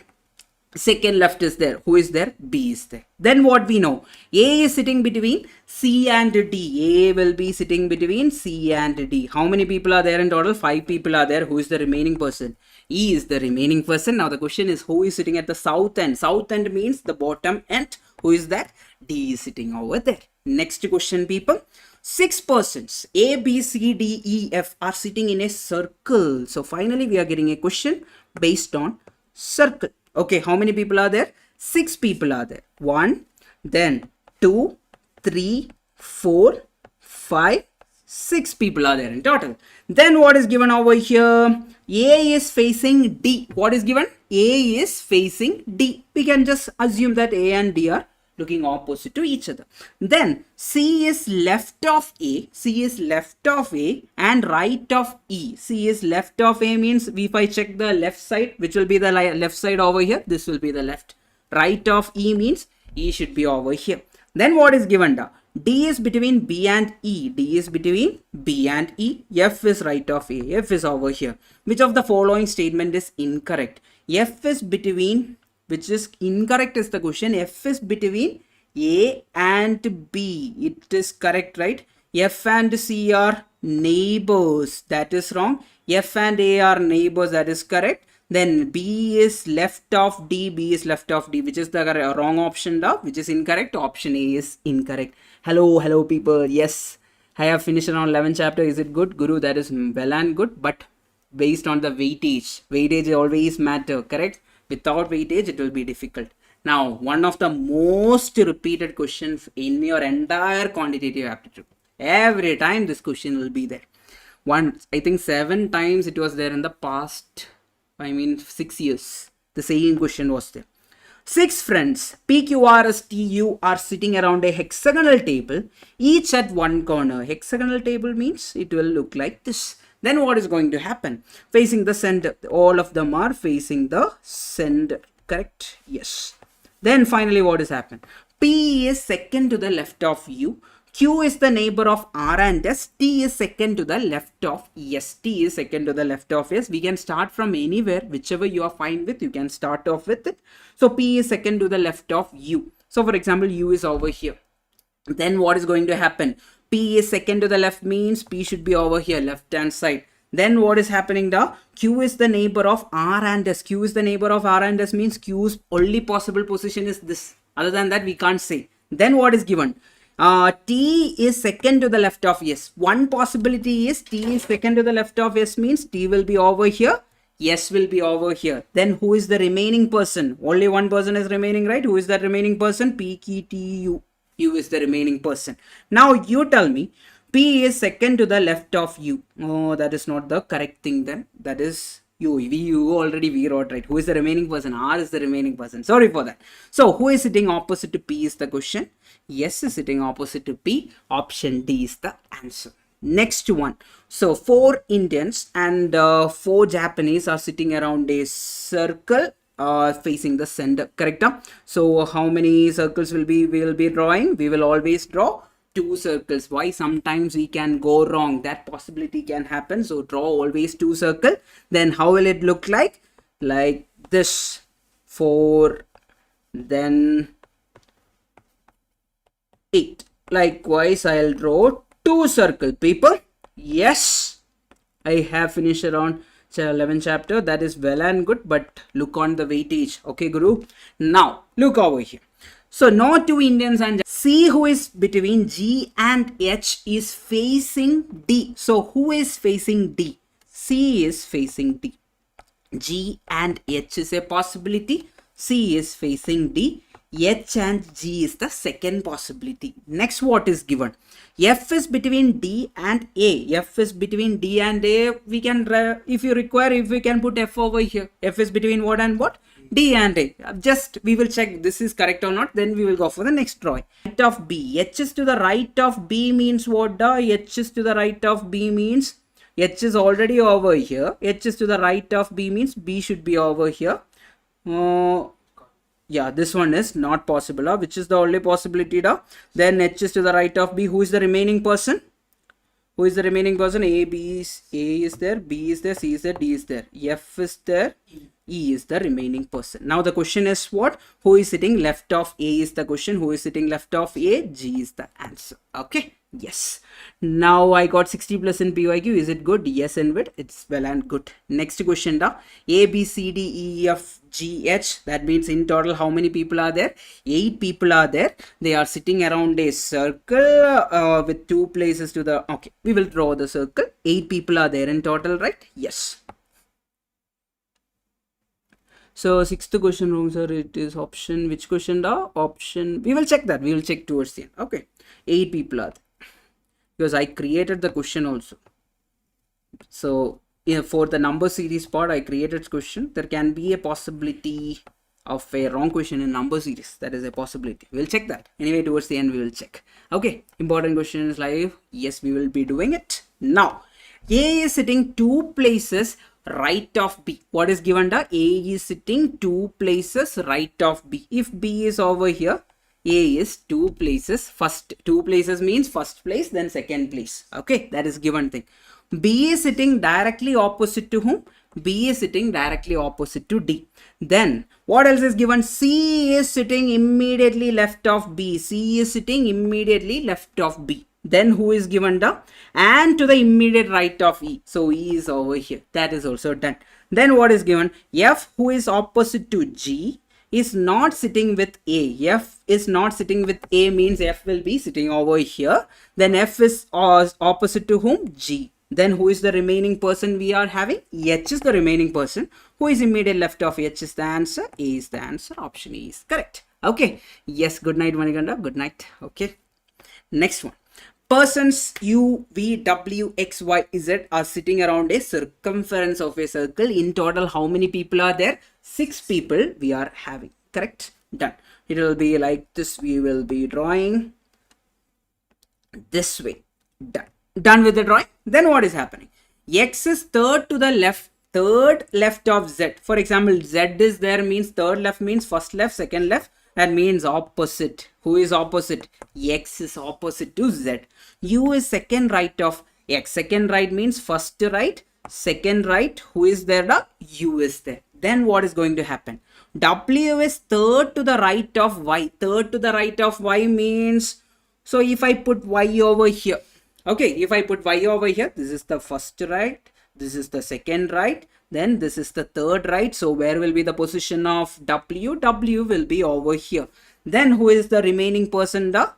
second left is there. Who is there? B is there. Then what we know? A is sitting between C and D. A will be sitting between C and D. How many people are there in total? 5 people are there. Who is the remaining person? E is the remaining person. Now the question is who is sitting at the south end? South end means the bottom end. Who is that? D is sitting over there. Next question, people. 6 persons A, B, C, D, E, F are sitting in a circle. So finally we are getting a question based on circle. Okay, how many people are there? 6 people are there. 1, then 2, 3, 4, 5, 6 people are there in total. Then what is given over here? A is facing D. What is given? A is facing D. We can just assume that A and D are looking opposite to each other. Then C is left of A. C is left of A and right of E. C is left of A means if I check the left side, which will be the left side over here, this will be the left. Right of E means E should be over here. Then what is given? D is between B and E. D is between B and E. F is right of A. F is over here. Which of the following statement is incorrect? F is between, which is incorrect is the question. F is between A and B. It is correct, right? F and C are neighbors. That is wrong. F and A are neighbors. That is correct. Then B is left of D. B is left of D, which is the wrong option, which is incorrect. Option A is incorrect. Hello people. Yes, I have finished around 11th chapter. Is it good, Guru? That is well and good, but based on the weightage. Weightage always matter, correct? Without weightage, it will be difficult. Now, one of the most repeated questions in your entire quantitative aptitude. Every time this question will be there. I think 7 times it was there in the past. 6 years. The same question was there. 6 friends, P, Q, R, S, T, U are sitting around a hexagonal table, each at one corner. Hexagonal table means it will look like this. Then what is going to happen? Facing the center. All of them are facing the center. Correct? Yes. Then finally what has happened? P is second to the left of U. Q is the neighbor of R and S. T is second to the left of S. T is second to the left of S. We can start from anywhere, whichever you are fine with, you can start off with it. So P is second to the left of U. So for example, U is over here. Then what is going to happen? P is second to the left means P should be over here, left hand side. Then what is happening now? Q is the neighbor of R and S. Q is the neighbor of R and S means Q's only possible position is this. Other than that, we can't say. Then what is given? T is second to the left of S. One possibility is T is second to the left of S means T will be over here. S will be over here. Then who is the remaining person? Only one person is remaining, right? Who is that remaining person? P, Q, T, U. U is the remaining person. Now you tell me, P is second to the left of U. Oh, that is not the correct thing then. That is U. We wrote right. Who is the remaining person? R is the remaining person. Sorry for that. So who is sitting opposite to P is the question. S is sitting opposite to P. Option D is the answer. Next one. So 4 Indians and 4 Japanese are sitting around a circle facing the center. Correct? So how many circles we will be drawing? We will always draw 2 circles. Why? Sometimes we can go wrong. That possibility can happen. So draw always 2 circles. Then how will it look like? Like this. 4, then 8. Likewise, I'll draw 2 circle. People, yes, I have finished around 11th chapter. That is well and good, but look on the weightage. Okay, Guru. Now, look over here. So, no 2 Indians and C who is between G and H is facing D. So, who is facing D? C is facing D. G and H is a possibility. C is facing D. H and G is the second possibility. Next, what is given? F is between D and A. F is between D and A. We can, if you require, if we can put F over here. F is between what and what? D and A. Just we will check this is correct or not. Then we will go for the next drawing. Right of B. H is to the right of B means what? H is to the right of B means H is already over here. H is to the right of B means B should be over here. Yeah, this one is not possible. Which is the only possibility? Then H is to the right of B. Who is the remaining person? Who is the remaining person? A is there, B is there, C is there, D is there, F is there, E is the remaining person. Now the question is what? Who is sitting left of A is the question. Who is sitting left of A? G is the answer. Okay. Yes. Now I got 60 plus in PYQ. Is it good? Yes, and with it's well and good. Next question. A, B, C, D, E, F, G, H. That means in total how many people are there? 8 people are there. They are sitting around a circle with 2 places to the... Okay, we will draw the circle. 8 people are there in total, right? Yes. So 6th question wrong, sir. It is option. Which question? Option. We will check that. We will check towards the end. Okay. 8 people are there. Because I created the question also. So for the number series part, I created question. There can be a possibility of a wrong question in number series. That is a possibility. We'll check that. Anyway, towards the end, we will check. Okay. Important question is live. Yes, we will be doing it. Now, A is sitting 2 places right of B. What is given? A is sitting 2 places right of B. If B is over here, A is 2 places. First 2 places means first place, then second place. Okay, that is given thing. B is sitting directly opposite to whom? B is sitting directly opposite to D. Then what else is given? C is sitting immediately left of B. C is sitting immediately left of B. Then who is given the and to the immediate right of E. So E is over here. That is also done. Then what is given? F, who is opposite to G, is not sitting with A. F is not sitting with A means F will be sitting over here. Then F is opposite to whom? G. Then who is the remaining person we are having? H is the remaining person. Who is immediate left of H is the answer. A is the answer. Option E is correct. Okay. Yes. Good night, Manikanda. Good night. Okay. Next one. Persons U, V, W, X, Y, Z are sitting around a circumference of a circle. In total, how many people are there? 6 people we are having. Correct? Done. It will be like this. We will be drawing this way. Done. Done with the drawing. Then what is happening? X is third to the left. Third left of Z. For example, Z is there means third left means first left, second left. That means opposite. Who is opposite? X is opposite to Z. U is second right of X. Second right means first right, second right. Who is there? The U is there. Then what is going to happen? W is third to the right of Y. Third to the right of Y means, so if I put Y over here, okay, if I put Y over here, this is the first right, this is the second right, then this is the third right. So where will be the position of W? W will be over here. Then who is the remaining person? The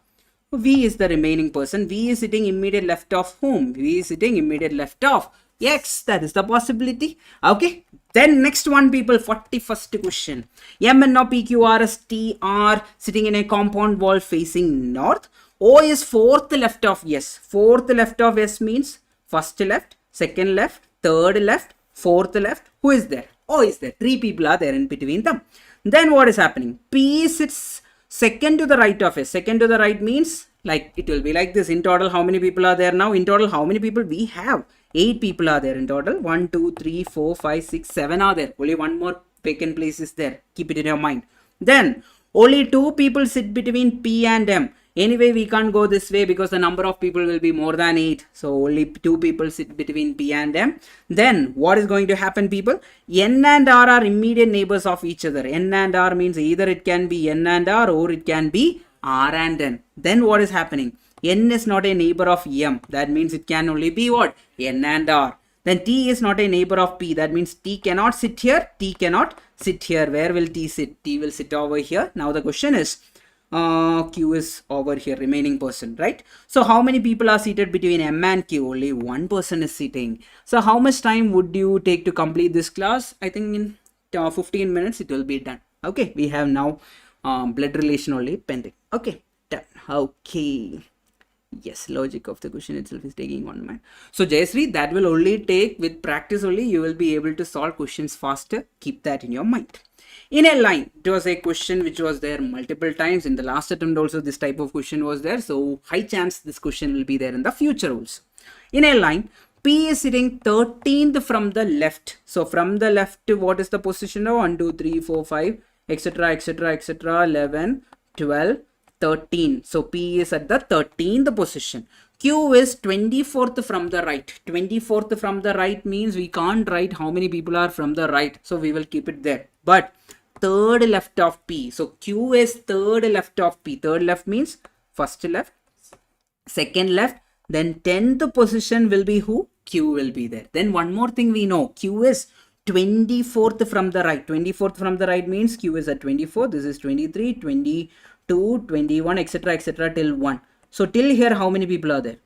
V is the remaining person. V is sitting immediate left of whom? V is sitting immediate left of X. That is the possibility. Okay. Then next one, people, 41st question. M, N, O, P, Q, R, S, T are sitting in a compound wall facing north. O is fourth left of S. Fourth left of S means first left, second left, third left, fourth left. Who is there? O is there. 3 people are there in between them. Then what is happening? P sits second to the right of S. Second to the right means like it will be like this. In total, how many people are there now? In total, how many people we have? 8 people are there in total. 1, 2, 3, 4, 5, 6, 7 are there. Only one more vacant place is there. Keep it in your mind. Then only 2 people sit between P and M. Anyway, we can't go this way because the number of people will be more than 8. So only 2 people sit between P and M. Then what is going to happen, people? N and R are immediate neighbors of each other. N and R means either it can be N and R or it can be R and N. Then what is happening? N is not a neighbor of M. That means it can only be what? N and R. Then T is not a neighbor of P. That means T cannot sit here. T cannot sit here. Where will T sit? T will sit over here. Now the question is, Q is over here, remaining person, right? So how many people are seated between M and Q? Only one person is sitting. So how much time would you take to complete this class? I think in 15 minutes it will be done. Okay, we have now blood relation only pending. Okay, done. Okay. Yes, logic of the question itself is taking 1 minute. So Jayasri, that will only take, with practice only, you will be able to solve questions faster. Keep that in your mind. In a line, it was a question which was there multiple times. In the last attempt also this type of question was there. So high chance this question will be there in the future also. In a line, P is sitting 13th from the left. So from the left, what is the position of 1, 2, 3, 4, 5, etc, etc, etc, 11, 12, 13. So P is at the 13th position. Q is 24th from the right. 24th from the right means we can't write how many people are from the right. So we will keep it there. But third left of P. So Q is third left of P. Third left means first left, second left. Then 10th position will be who? Q will be there. Then one more thing we know. Q is 24th from the right. 24th from the right means Q is at 24. This is 23, 22, 21, etc, etc till 1. So till here how many people are there?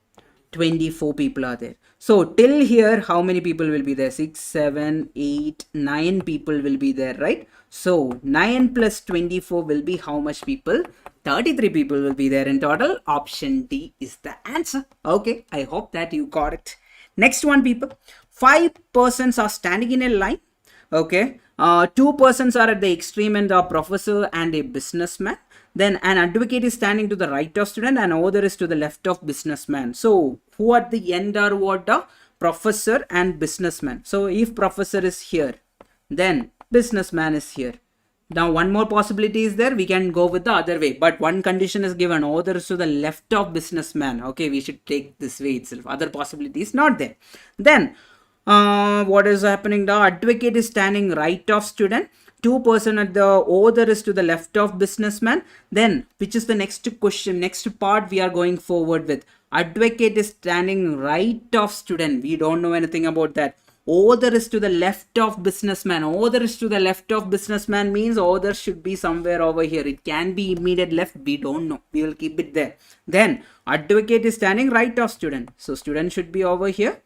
24 people are there. So till here how many people will be there? 6, 7, 8, 9 people will be there, right? So 9 plus 24 will be how much people? 33 people will be there in total. Option D is the answer. Okay, I hope that you got it. Next one, people. 5 persons are standing in a line. Okay, 2 persons are at the extreme end, a professor and a businessman. Then an advocate is standing to the right of student and other is to the left of businessman. So who at the end are what? The professor and businessman. So if professor is here, then businessman is here. Now one more possibility is there, we can go with the other way, but one condition is given, author is to the left of businessman. Okay, we should take this way itself, other possibility is not there. Then what is happening, the advocate is standing right of student, 2% at the author is to the left of businessman. Then which is the next question, next part we are going forward with, advocate is standing right of student, we don't know anything about that. Author is to the left of businessman, author is to the left of businessman means author should be somewhere over here, it can be immediate left, we don't know, we will keep it there. Then advocate is standing right of student, so student should be over here,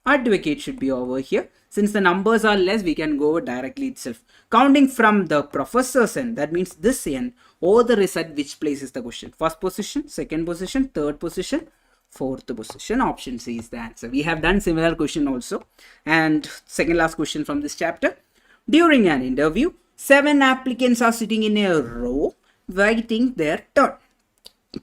advocate should be over here. Since the numbers are less, we can go directly itself. Counting from the professor's end, that means this end, author is at which place is the question, first position, second position, third position, fourth position. Option C is the answer. We have done similar question also. And second last question from this chapter. During an interview, 7 applicants are sitting in a row waiting their turn.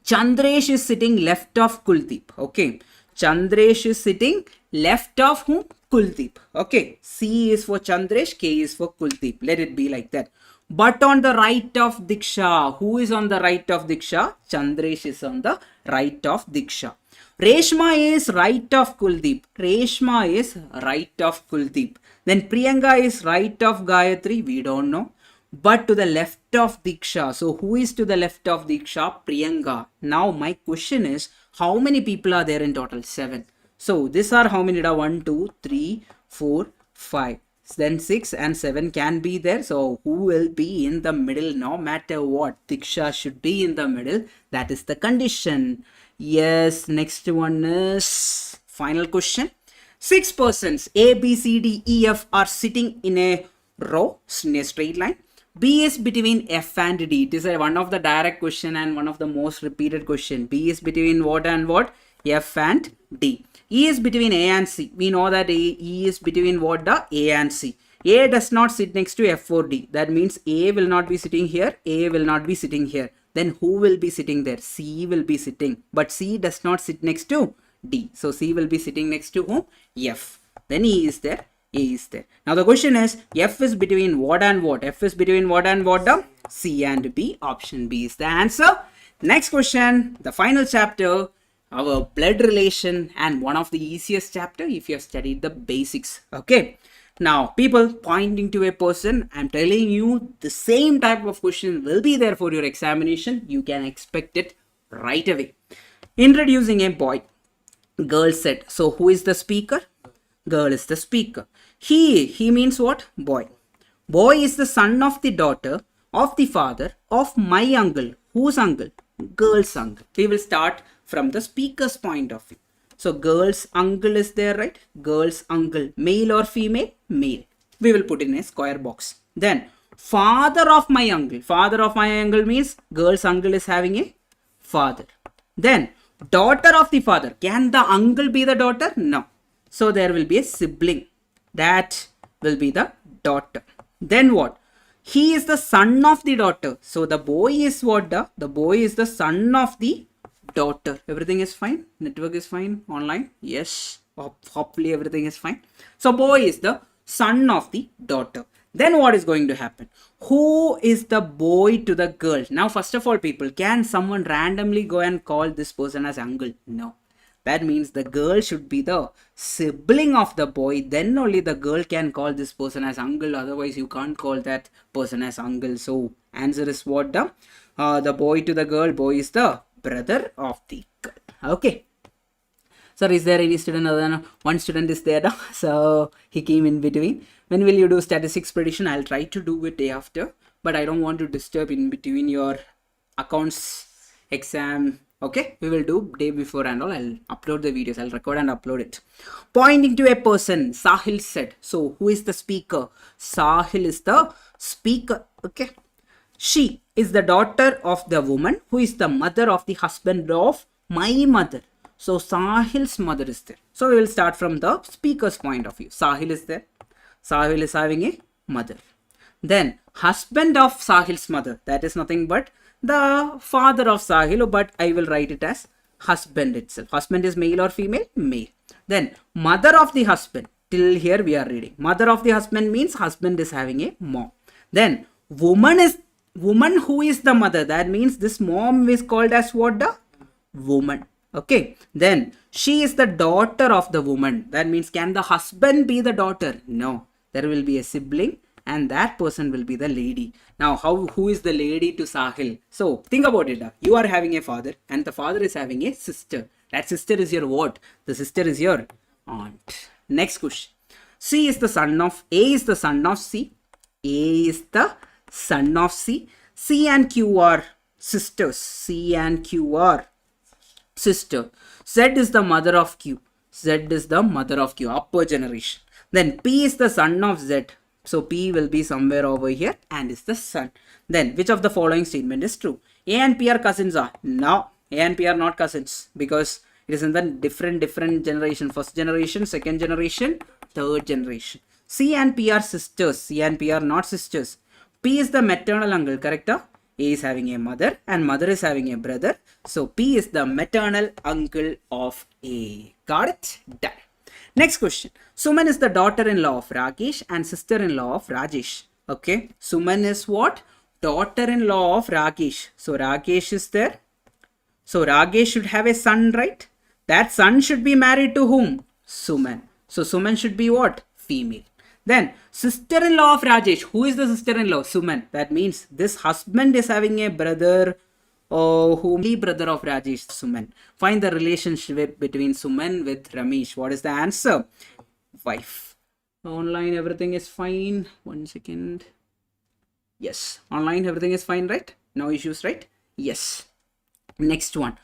Chandresh is sitting left of Kuldeep. Okay, Chandresh is sitting left of whom? Kuldeep. Okay, C is for Chandresh, K is for Kuldeep. Let it be like that. But on the right of Diksha, who is on the right of Diksha? Chandresh is on the right of Diksha. Reshma is right of Kuldeep. Reshma is right of Kuldeep. Then Priyanka is right of Gayatri. We don't know. But to the left of Diksha. So who is to the left of Diksha? Priyanka. Now my question is, how many people are there in total? 7. So these are how many? 1, 2, 3, 4, 5. Then 6 and 7 can be there. So who will be in the middle? No matter what, Diksha should be in the middle. That is the condition. Yes, next one is final question. 6 persons A, B, C, D, E, F are sitting in a row in a straight line. B is between F and D. It is one of the direct question and one of the most repeated question. B is between what and what? F and D. E is between A and C. We know that E is between what? The A and C. A does not sit next to F or D. That means A will not be sitting here. A will not be sitting here. Then who will be sitting there? C will be sitting. But C does not sit next to D. So C will be sitting next to whom? F. Then E is there. A is there. Now the question is, F is between what and what? F is between what and what? The C and B. Option B is the answer. Next question, the final chapter, our blood relation, and one of the easiest chapter if you have studied the basics. Okay. Now, people pointing to a person, I'm telling you the same type of question will be there for your examination. You can expect it right away. Introducing a boy. Girl said. So, who is the speaker? Girl is the speaker. He means what? Boy. Boy is the son of the daughter of the father of my uncle. Whose uncle? Girl's uncle. We will start from the speaker's point of view. So girl's uncle is there, right? Girl's uncle, male or female? Male. We will put in a square box. Then father of my uncle. Father of my uncle means girl's uncle is having a father. Then daughter of the father. Can the uncle be the daughter? No. So there will be a sibling. That will be the daughter. Then what? He is the son of the daughter. So the boy is what? The boy is the son of the daughter. Everything is fine. Network is fine. Online. Yes. Hopefully everything is fine. So boy is the son of the daughter. Then what is going to happen? Who is the boy to the girl? Now first of all, people, can someone randomly go and call this person as uncle? No. That means the girl should be the sibling of the boy. Then only the girl can call this person as uncle. Otherwise, you can't call that person as uncle. So, answer is what? The boy to the girl. Boy is the brother of the girl. Okay. Sir, is there any student other than one student is there? So, he came in between. When will you do statistics prediction? I'll try to do it day after. But I don't want to disturb in between your accounts exam. Okay, we will do day before and all. I'll upload the videos. I'll record and upload it. Pointing to a person, Sahil said. So, who is the speaker? Sahil is the speaker. Okay. She is the daughter of the woman who is the mother of the husband of my mother. So, Sahil's mother is there. So, we will start from the speaker's point of view. Sahil is there. Sahil is having a mother. Then, husband of Sahil's mother. That is nothing but the father of Sahil, but I will write it as husband itself. Husband is male or female? Male. Then mother of the husband. Till here we are reading. Mother of the husband means husband is having a mom. Then woman who is the mother. That means this mom is called as what? The woman. Okay. Then she is the daughter of the woman. That means can the husband be the daughter? No. There will be a sibling and that person will be the lady. Now who is the lady to Sahil? So think about it. You are having a father and the father is having a sister. That sister is your what? The sister is your aunt. Next question. C is the son of A is the son of C. A is the son of C. C and Q are sisters. C and Q are sister. Z is the mother of Q. Z is the mother of Q. Upper generation. Then P is the son of Z. So P will be somewhere over here and is the son. Then which of the following statement is true? A and P are cousins. No, A and P are not cousins because it is in the different generation. First generation, second generation, third generation. C and P are sisters. C and P are not sisters. P is the maternal uncle, correct? A is having a mother and mother is having a brother. So P is the maternal uncle of A. Got it? Done. Next question. Suman is the daughter-in-law of Rakesh and sister-in-law of Rajesh. Okay. Suman is what? Daughter-in-law of Rakesh. So Rakesh is there. So Rakesh should have a son, right? That son should be married to whom? Suman. So Suman should be what? Female. Then sister-in-law of Rajesh. Who is the sister-in-law? Suman. That means this husband is having a brother. Whom brother of Rajesh, Suman. Find the relationship between Suman with Ramesh. What is the answer? Wife. Online everything is fine. 1 second. Yes. Online everything is fine, right? No issues, right? Yes. Next one.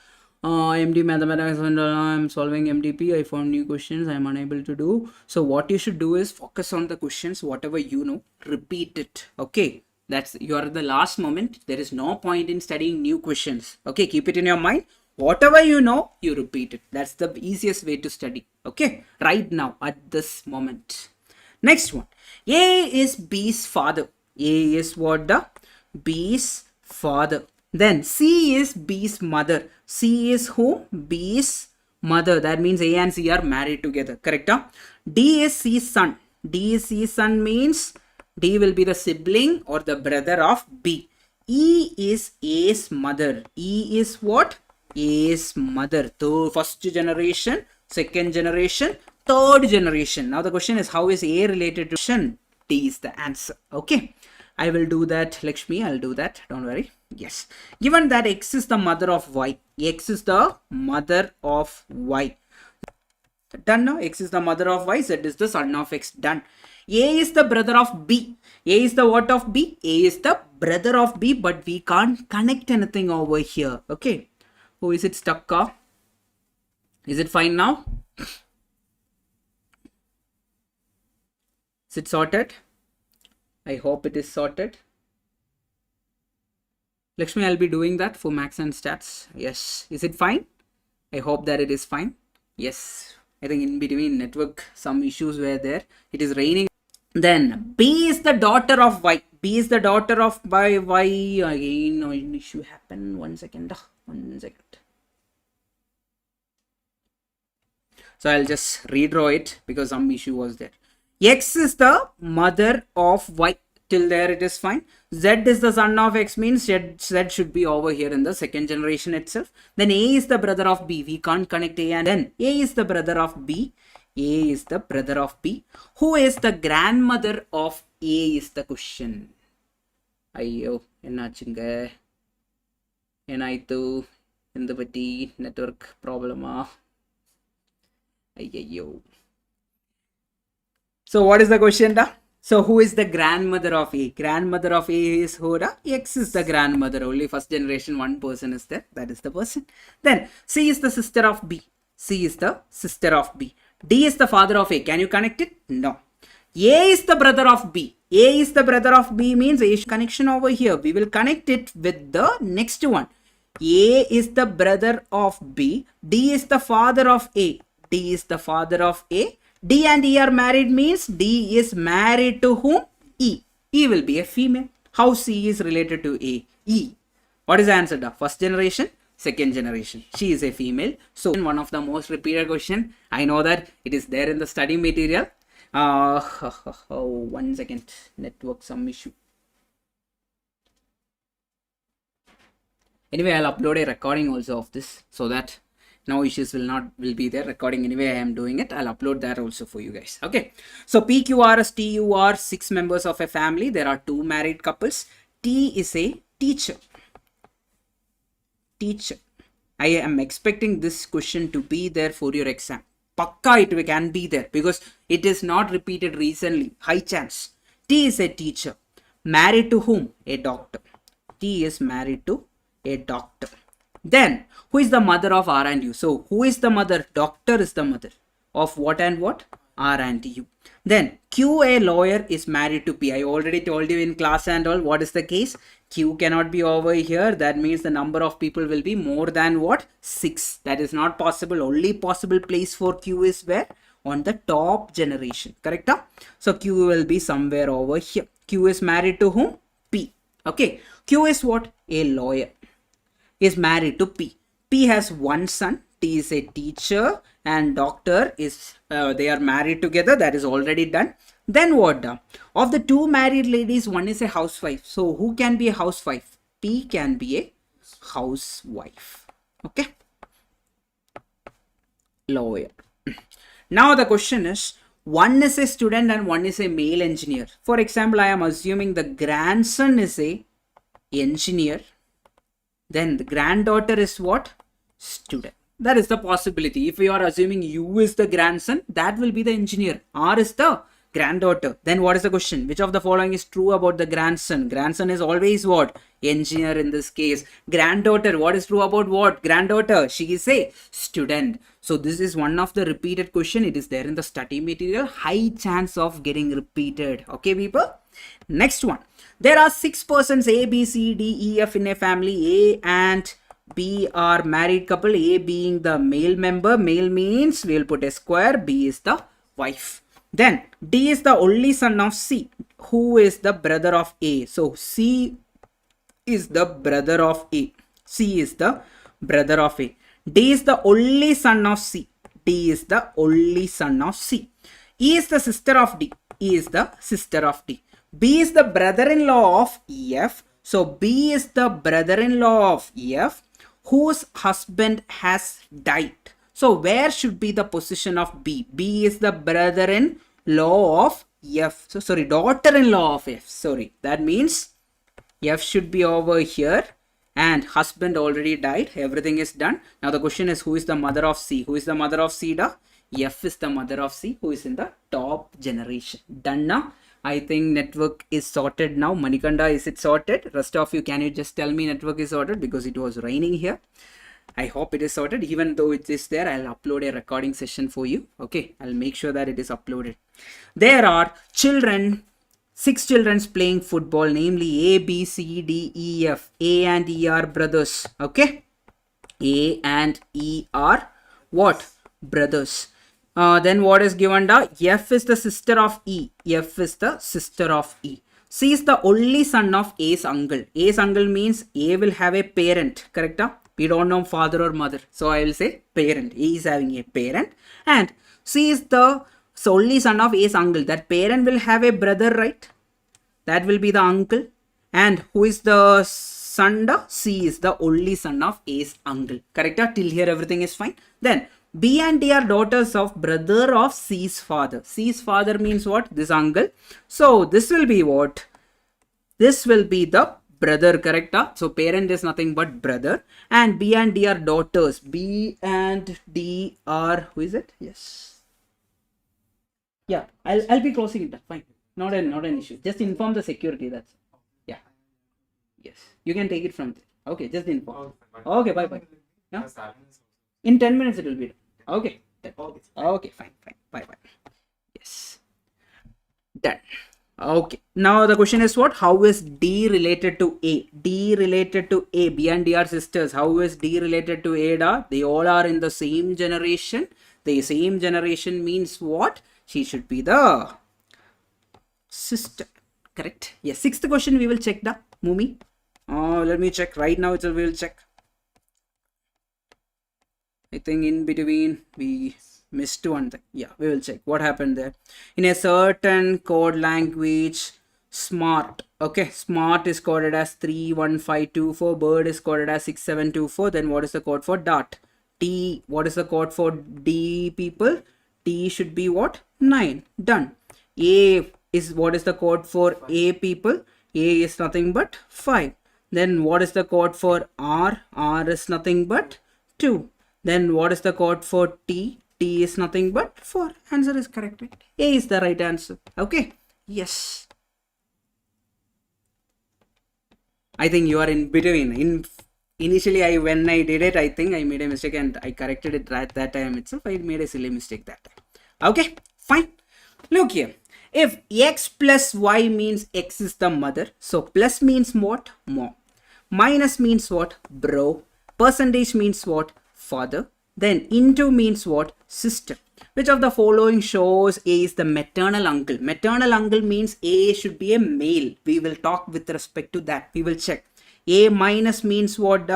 MD mathematics, I'm solving MDP. I found new questions I am unable to do. So what you should do is focus on the questions. Whatever you know, repeat it. Okay. That's you are the last moment. There is no point in studying new questions. Okay, keep it in your mind. Whatever you know, you repeat it. That's the easiest way to study. Okay, right now at this moment. Next one. A is B's father. A is what? The B's father. Then C is B's mother. C is who? B's mother. That means A and C are married together. Correct? D is C's son. D is C's son means D will be the sibling or the brother of B. E is A's mother. E is what? A's mother. First generation, second generation, third generation. Now the question is, how is A related to generation? D is the answer. Okay. I will do that, Lakshmi. I'll do that. Don't worry. Yes. Given that X is the mother of Y. X is the mother of Y. Done now. X is the mother of Y. Z is the son of X. Done. A is the brother of B. A is the what of B? A is the brother of B, but we can't connect anything over here. Okay. Oh, is it stuck? Is it fine now? Is it sorted? I hope it is sorted. Lakshmi, I'll be doing that for max and stats. Yes. Is it fine? I hope that it is fine. Yes. I think in between network, some issues were there. It is raining. Then B is the daughter of Y. B is the daughter of Y. Again, an issue happened. 1 second. 1 second. So I'll just redraw it because some issue was there. X is the mother of Y. Till there it is fine. Z is the son of X means Z should be over here in the second generation itself. Then A is the brother of B. We can't connect A and then A is the brother of B. A is the brother of B. Who is the grandmother of A is the question. Ayyo, ennaachunga. Enaithu endu patti network problem ah. Ayyo. So what is the question da? So who is the grandmother of A? Grandmother of A is who da? X is the grandmother. Only first generation one person is there. That is the person. Then C is the sister of B. C is the sister of B. D is the father of A. Can you connect it? No. A is the brother of B. A is the brother of B means A connection over here. We will connect it with the next one. A is the brother of B. D is the father of A. D is the father of A. D and E are married means D is married to whom? E. E will be a female. How C is related to A? E. What is the answer? First generation, second generation. She is a female. So one of the most repeated question. I know that it is there in the study material. 1 second. Network some issue. Anyway, I'll upload a recording also of this so that no issues will be there. Recording anyway, I am doing it. I'll upload that also for you guys. Okay. So PQRS TUR, 6 members of a family. There are 2 married couples. T is a teacher. Teacher. I am expecting this question to be there for your exam. Pakka it can be there because it is not repeated recently. High chance. T is a teacher. Married to whom? A doctor. T is married to a doctor. Then, who is the mother of R and U? So, who is the mother? Doctor is the mother of what and what? R and U. Then, Q, a lawyer, is married to P. I already told you in class and all what is the case. Q cannot be over here. That means the number of people will be more than what? 6. That is not possible. Only possible place for Q is where? On the top generation. Correct? Huh? So, Q will be somewhere over here. Q is married to whom? P. Okay. Q is what? A lawyer. Is married to P. P has one son. T is a teacher and doctor is they are married together. That is already done. Then what? Of the 2 married ladies, one is a housewife. So who can be a housewife? P can be a housewife. Okay. Lawyer. Now the question is, one is a student and one is a male engineer. For example, I am assuming the grandson is a engineer. Then the granddaughter is what? Student. That is the possibility. If you are assuming U is the grandson, that will be the engineer. R is the granddaughter. Then what is the question? Which of the following is true about the grandson? Grandson is always what? Engineer in this case. Granddaughter, what is true about what? Granddaughter, she is a student. So this is one of the repeated question. It is there in the study material. High chance of getting repeated. Okay, people? Next one. There are 6 persons A, B, C, D, E, F in a family. A and B are married couple. A being the male member. Male means we will put a square. B is the wife. Then D is the only son of C. Who is the brother of A? So C is the brother of A. C is the brother of A. D is the only son of C. D is the only son of C. E is the sister of D. E is the sister of D. B is the brother-in-law of F. So B is the brother-in-law of F whose husband has died. So where should be the position of B? B is the brother-in-law of F. So sorry, daughter-in-law of F. Sorry, that means F should be over here and husband already died. Everything is done. Now the question is, who is the mother of C? Who is the mother of C? F is the mother of C, who is in the top generation. Done now. I think network is sorted now. Manikanda, is it sorted? Rest of you, can you just tell me network is sorted because it was raining here. I hope it is sorted. Even though it is there, I'll upload a recording session for you. Okay, I'll make sure that it is uploaded. There are children, 6 children playing football, namely A, B, C, D, E, F. A and E are brothers. Okay, A and E are what? Brothers. Then what is given? F is the sister of E. F is the sister of E. C is the only son of A's uncle. A's uncle means A will have a parent. Correct? We don't know father or mother. So I will say parent. A is having a parent. And C is the only son of A's uncle. That parent will have a brother, right? That will be the uncle. And who is the son? C is the only son of A's uncle. Correct? Till here everything is fine. Then B and D are daughters of brother of C's father. C's father means what? This uncle. So this will be what? This will be the brother, correct? So parent is nothing but brother. And B and D are daughters. B and D are, who is it? Yes. Yeah, I'll be closing it. Fine. Not an issue. Just inform the security. That's yeah. Yes. You can take it from there. Okay, just inform. Okay, bye. Yeah. In 10 minutes it will be done. Okay. Okay, fine. Bye. Yes. Done. Okay. Now the question is what? How is D related to A? D related to A. B and D are sisters. How is D related to A? They all are in the same generation. The same generation means what? She should be the sister. Correct? Yes. 6th question we will check the Mumi. Let me check right now. We will check. I think in between we missed one thing. Yeah, we will check what happened there. In a certain code language, Smart. Okay, smart is coded as 31524. Bird is coded as 6724. Then what is the code for dot? T. What is the code for D, people? T should be what? 9. Done. A is what is the code for A, people? A is nothing but 5. Then what is the code for R? R is nothing but 2. Then what is the code for T? T is nothing but 4. Answer is correct. Right? A is the right answer. Okay. Yes. I think you are in between. Initially, when I did it, I think I made a mistake and I corrected it at that time itself. I made a silly mistake that time. Okay, fine. Look here. If x plus y means x is the mother, so plus means what? Mom. Minus means what? Bro. Percentage means what? Father. Then into means what? Sister. Which of the following shows A is the maternal uncle? Maternal uncle means A should be a male. We will talk with respect to that. We will check. A minus means what?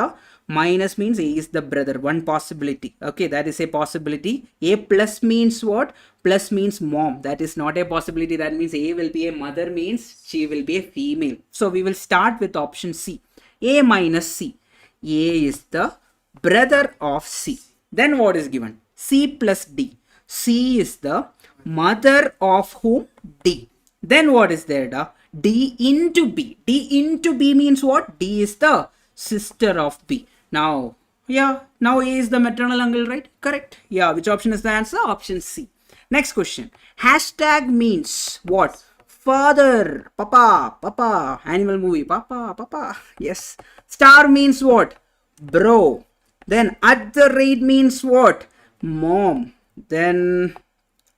Minus means A is the brother. One possibility. Okay, that is a possibility. A plus means what? Plus means mom. That is not a possibility. That means A will be a mother, means she will be a female. So we will start with option C. A minus C. A is the brother of C. Then what is given? C plus D. C is the mother of whom? D. Then what is there? D into B. D into B means what? D is the sister of B. Now, yeah, now A is the maternal uncle, right? Correct. Yeah, which option is the answer? Option C. Next question. Hashtag means what? Father, papa, papa, animal movie, papa, papa. Yes. Star means what? Bro. Then at the rate means what? Mom. Then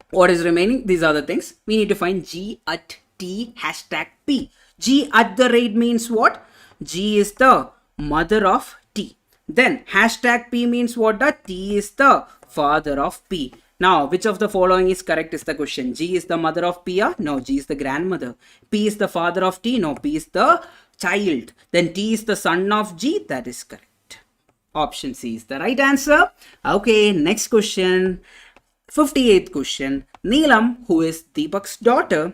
what is remaining? These are the things. We need to find G at T hashtag P. G at the rate means what? G is the mother of T. Then hashtag P means what? T is the father of P. Now, which of the following is correct is the question. G is the mother of P? No, G is the grandmother. P is the father of T? No, P is the child. Then T is the son of G? That is correct. Option C is the right answer. Okay, next question. 58th question. Neelam, who is Deepak's daughter,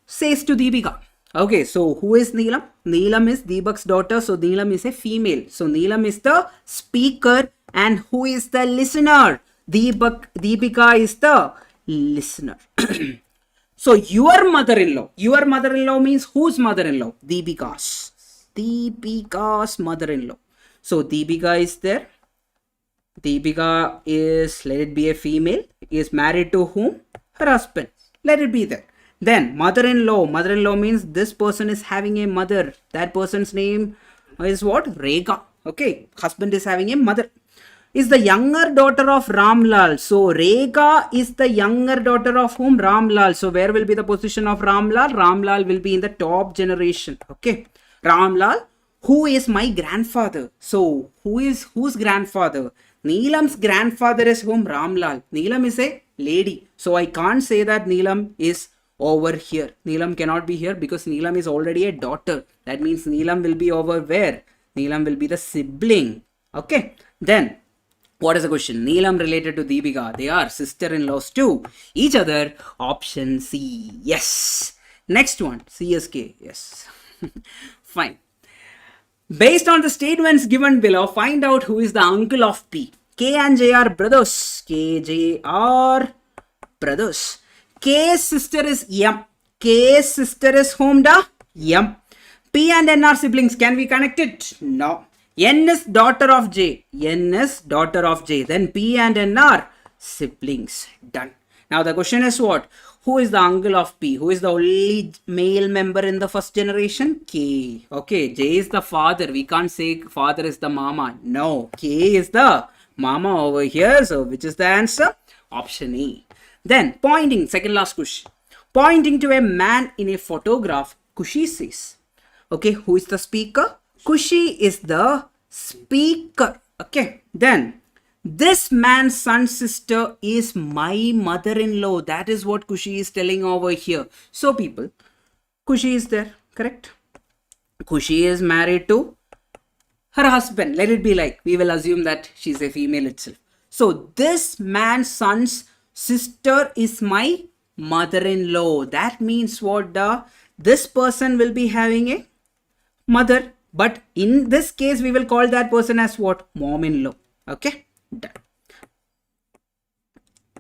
says to Deepika. Okay, so who is Neelam? Neelam is Deepak's daughter, so Neelam is a female. So Neelam is the speaker and who is the listener? Deepika is the listener. So your mother-in-law means whose mother-in-law? Deepika's mother-in-law. So Deepika is there. Deepika is, let it be a female, is married to whom? Her husband. Let it be there. Then mother-in-law. Mother-in-law means this person is having a mother. That person's name is what? Rekha. Okay. Husband is having a mother. Is the younger daughter of Ramlal. So Rekha is the younger daughter of whom? Ramlal. So where will be the position of Ramlal? Ramlal will be in the top generation. Okay. Ramlal, who is my grandfather? So who is whose grandfather? Neelam's grandfather is whom? Ramlal. Neelam is a lady. So I can't say that Neelam is over here. Neelam cannot be here because Neelam is already a daughter. That means Neelam will be over where? Neelam will be the sibling. Okay. Then what is the question? Neelam related to Deepika. They are sister-in-laws to each other. Option C. Yes. Next one. CSK. Yes. Fine. Based on the statements given below, find out who is the uncle of P. K and J are brothers. K, J are brothers. K's sister is M. K's sister is whom? M. P and N are siblings. Can we connect it? No. N is daughter of J. N is daughter of J. Then P and N are siblings. Done. Now the question is what? Who is the uncle of P? Who is the only male member in the first generation? K. Okay, J is the father. We can't say father is the mama. No, K is the mama over here. So which is the answer? Option E. Then pointing, second last question. Pointing to a man in a photograph, Kushi says. Okay, who is the speaker? Kushi is the speaker. Okay, then this man's son's sister is my mother-in-law. That is what Kushi is telling over here. So people, Kushi is there, correct? Kushi is married to her husband. Let it be like, we will assume that she's a female itself. So this man's son's sister is my mother-in-law. That means what? this person will be having a mother, but in this case we will call that person as what? Mom-in-law. Okay, done.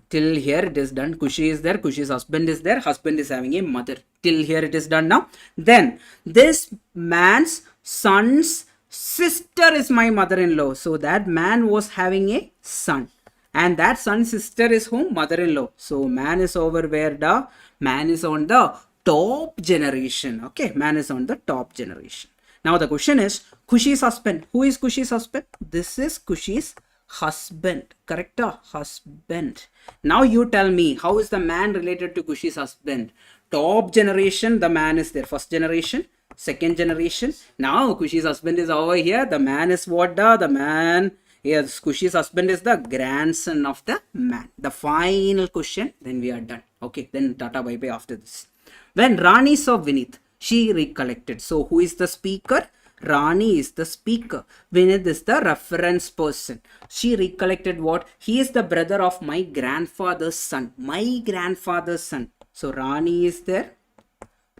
Till here it is done. Kushi is there, Kushi's husband is there, husband is having a mother. Till here it is done now. Then this man's son's sister is my mother-in-law. So that man was having a son, and that son's sister is whom? Mother-in-law. So man is over where? The man is on the top generation. Okay, man is on the top generation. Now the question is Kushi's husband. Who is Kushi's husband? This is Kushi's husband. Correct? Husband. Now you tell me, how is the man related to Kushi's husband? Top generation, the man is there. First generation, second generation. Now Kushi's husband is over here. The man is what? The man. Yes, Kushi's husband is the grandson of the man. The final question. Then we are done. Okay, then tata bye bye after this. When Rani saw Vinith, she recollected. So who is the speaker? Rani is the speaker. Vinith is the reference person. She recollected what? He is the brother of my grandfather's son. My grandfather's son. So Rani is there.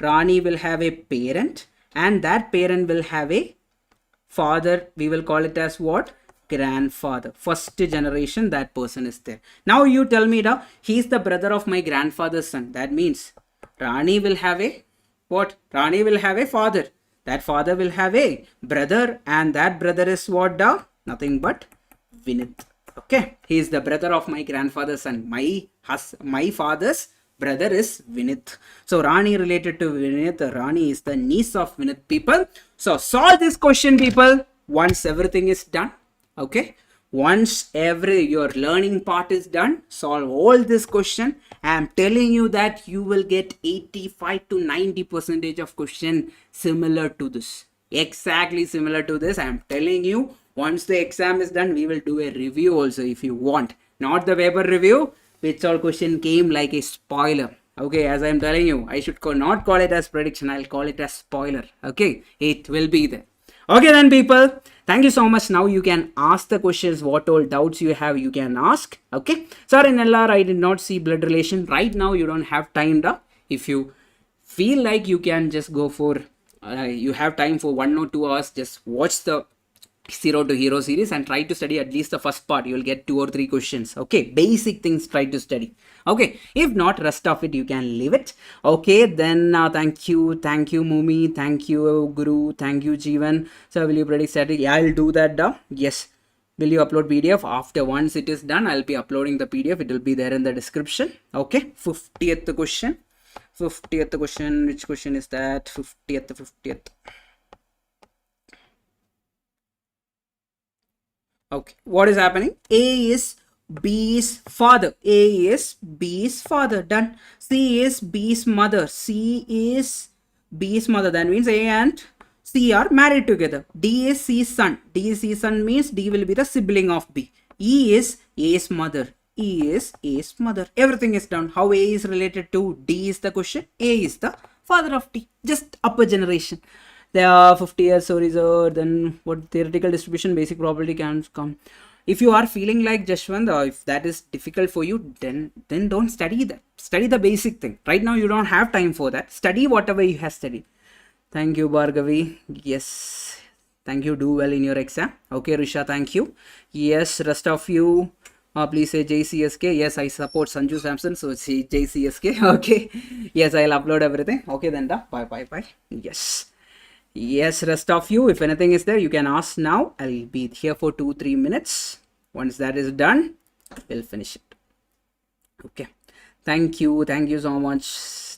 Rani will have a parent, and that parent will have a father. We will call it as what? Grandfather. First generation, that person is there. Now you tell me now, he is the brother of my grandfather's son. That means Rani will have a what? Rani will have a father. That father will have a brother, and that brother is what? Nothing but Vinith. Okay, he is the brother of my grandfather's son. My father's brother is Vinith. So Rani related to Vinith. Rani is the niece of Vinith, people. So solve this question, people, once everything is done. Okay, once your learning part is done, solve all this question. I am telling you that you will get 85 to 90% of question similar to this. Exactly similar to this. I am telling you, once the exam is done, we will do a review also if you want. Not the Weber review, which all question came like a spoiler. Okay, as I am telling you, I should not call it as prediction. I'll call it as spoiler. Okay, it will be there. Okay then, people, thank you so much. Now you can ask the questions. What all doubts you have, you can ask. Okay, sir, in LR I did not see blood relation. Right now you don't have time. If you feel like you can just go for you have time for 1 or 2 hours, just watch the Zero to Hero series and try to study at least the first part. You will get 2 or 3 questions. Okay, basic things try to study. Okay, if not, rest of it you can leave it. Okay, then thank you Mumi, thank you Guru, thank you Jeevan. So will you predict static? Yeah, I'll do that. Yes. Will you upload PDF? After once it is done, I'll be uploading the PDF. It will be there in the description. Okay, 50th question. 50th question. Which question is that? 50th. Okay, what is happening? A is B's father. A is B's father. Done. C is B's mother. C is B's mother. That means A and C are married together. D is C's son. D is C's son means D will be the sibling of B. E is A's mother. E is A's mother. Everything is done. How A is related to D is the question. A is the father of D. Just upper generation. There are 50 years, sorry sir, then what theoretical distribution, basic probability can come. If you are feeling like Jashwant, if that is difficult for you, then don't study that. Study the basic thing. Right now you don't have time for that. Study whatever you have studied. Thank you, Bhargavi. Yes. Thank you. Do well in your exam. Okay, Risha, thank you. Yes, rest of you. Please say JCSK. Yes, I support Sanju Samson. So say JCSK. Okay. Yes, I'll upload everything. Okay, then bye. Yes. Yes, rest of you, if anything is there, you can ask now. I'll be here for 2-3 minutes. Once that is done, we'll finish it. Okay. Thank you so much.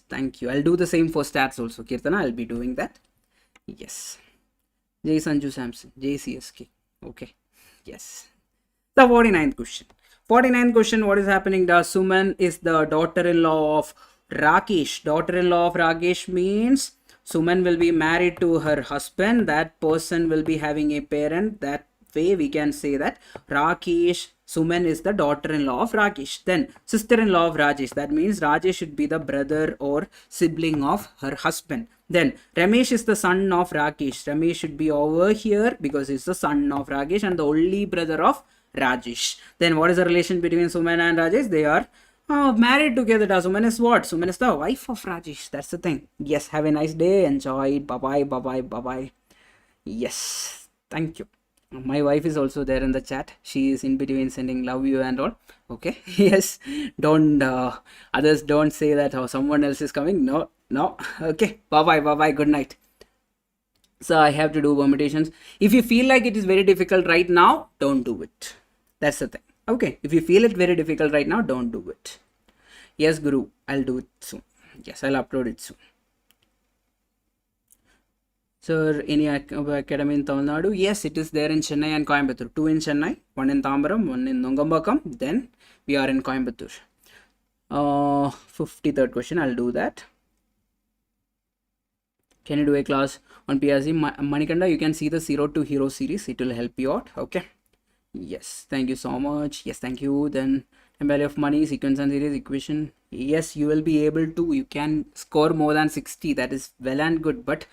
Thank you. I'll do the same for stats also. Kirtana, I'll be doing that. Yes. Jai Sanju Samson. JCSK. Okay. Yes. The 49th question. 49th question, what is happening? The Suman is the daughter-in-law of Rakesh. Daughter-in-law of Rakesh means Suman will be married to her husband. That person will be having a parent. That way we can say that Rakesh, Suman is the daughter-in-law of Rakesh. Then sister-in-law of Rajesh. That means Rajesh should be the brother or sibling of her husband. Then Ramesh is the son of Rakesh. Ramesh should be over here because he's the son of Rakesh and the only brother of Rajesh. Then what is the relation between Suman and Rajesh? They are Oh, married together. Suman is what? Suman is the wife of Rajesh. That's the thing. Yes, have a nice day. Enjoy. Bye bye. Bye bye. Bye bye. Yes, thank you. My wife is also there in the chat. She is in between sending love you and all. Okay. Yes. Don't others don't say that someone else is coming. No, no. Okay. Bye bye. Bye bye. Good night. So I have to do permutations. If you feel like it is very difficult right now, don't do it. That's the thing. Okay. If you feel it very difficult right now, don't do it. Yes, Guru. I'll do it soon. Yes, I'll upload it soon. Sir, any academy in Tamil Nadu? Yes, it is there in Chennai and Coimbatore. 2 in Chennai, 1 in Tambaram, 1 in Nongambakam. Then we are in Coimbatore. 53rd question, I'll do that. Can you do a class on PRC? Manikanda, you can see the 0 to Hero series. It will help you out. Okay. Yes, thank you so much. Yes, thank you. Then value of money, sequence and series equation. Yes, you will be able to. You can score more than 60. That is well and good. But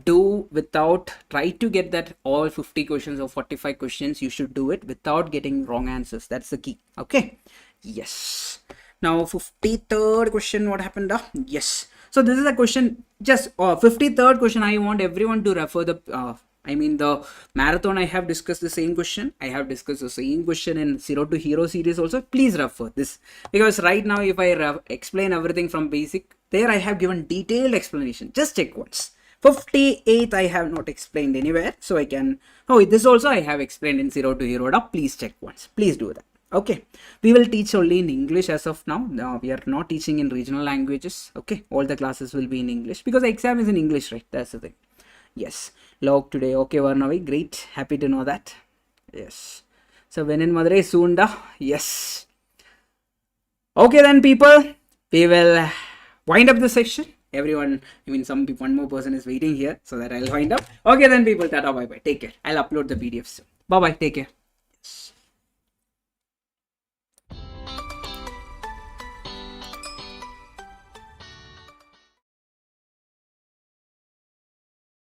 do without, try to get that all 50 questions or 45 questions. You should do it without getting wrong answers. That's the key. Okay. Yes. Now 53rd question, what happened? Yes. So this is a question, just 53rd question. I want everyone to refer the the marathon. I have discussed the same question. I have discussed the same question in 0 to Hero series also. Please refer this, because right now if I explain everything from basic, there I have given detailed explanation. Just check once. 58th I have not explained anywhere, so I can, this also I have explained in 0 to Hero. Please check once. Please do that. Okay, we will teach only in English as of now. We are not teaching in regional languages. Okay, all the classes will be in English because the exam is in English, right? That's the thing. Yes, log today. Okay, Varnavi, great. Happy to know that. Yes. So when in Madurai soon, yes. Okay then, people, we will wind up the session. Everyone, one more person is waiting here, so that I'll wind up. Okay then, people, tata, bye bye. Take care. I'll upload the PDF soon. Bye bye. Take care. Yes.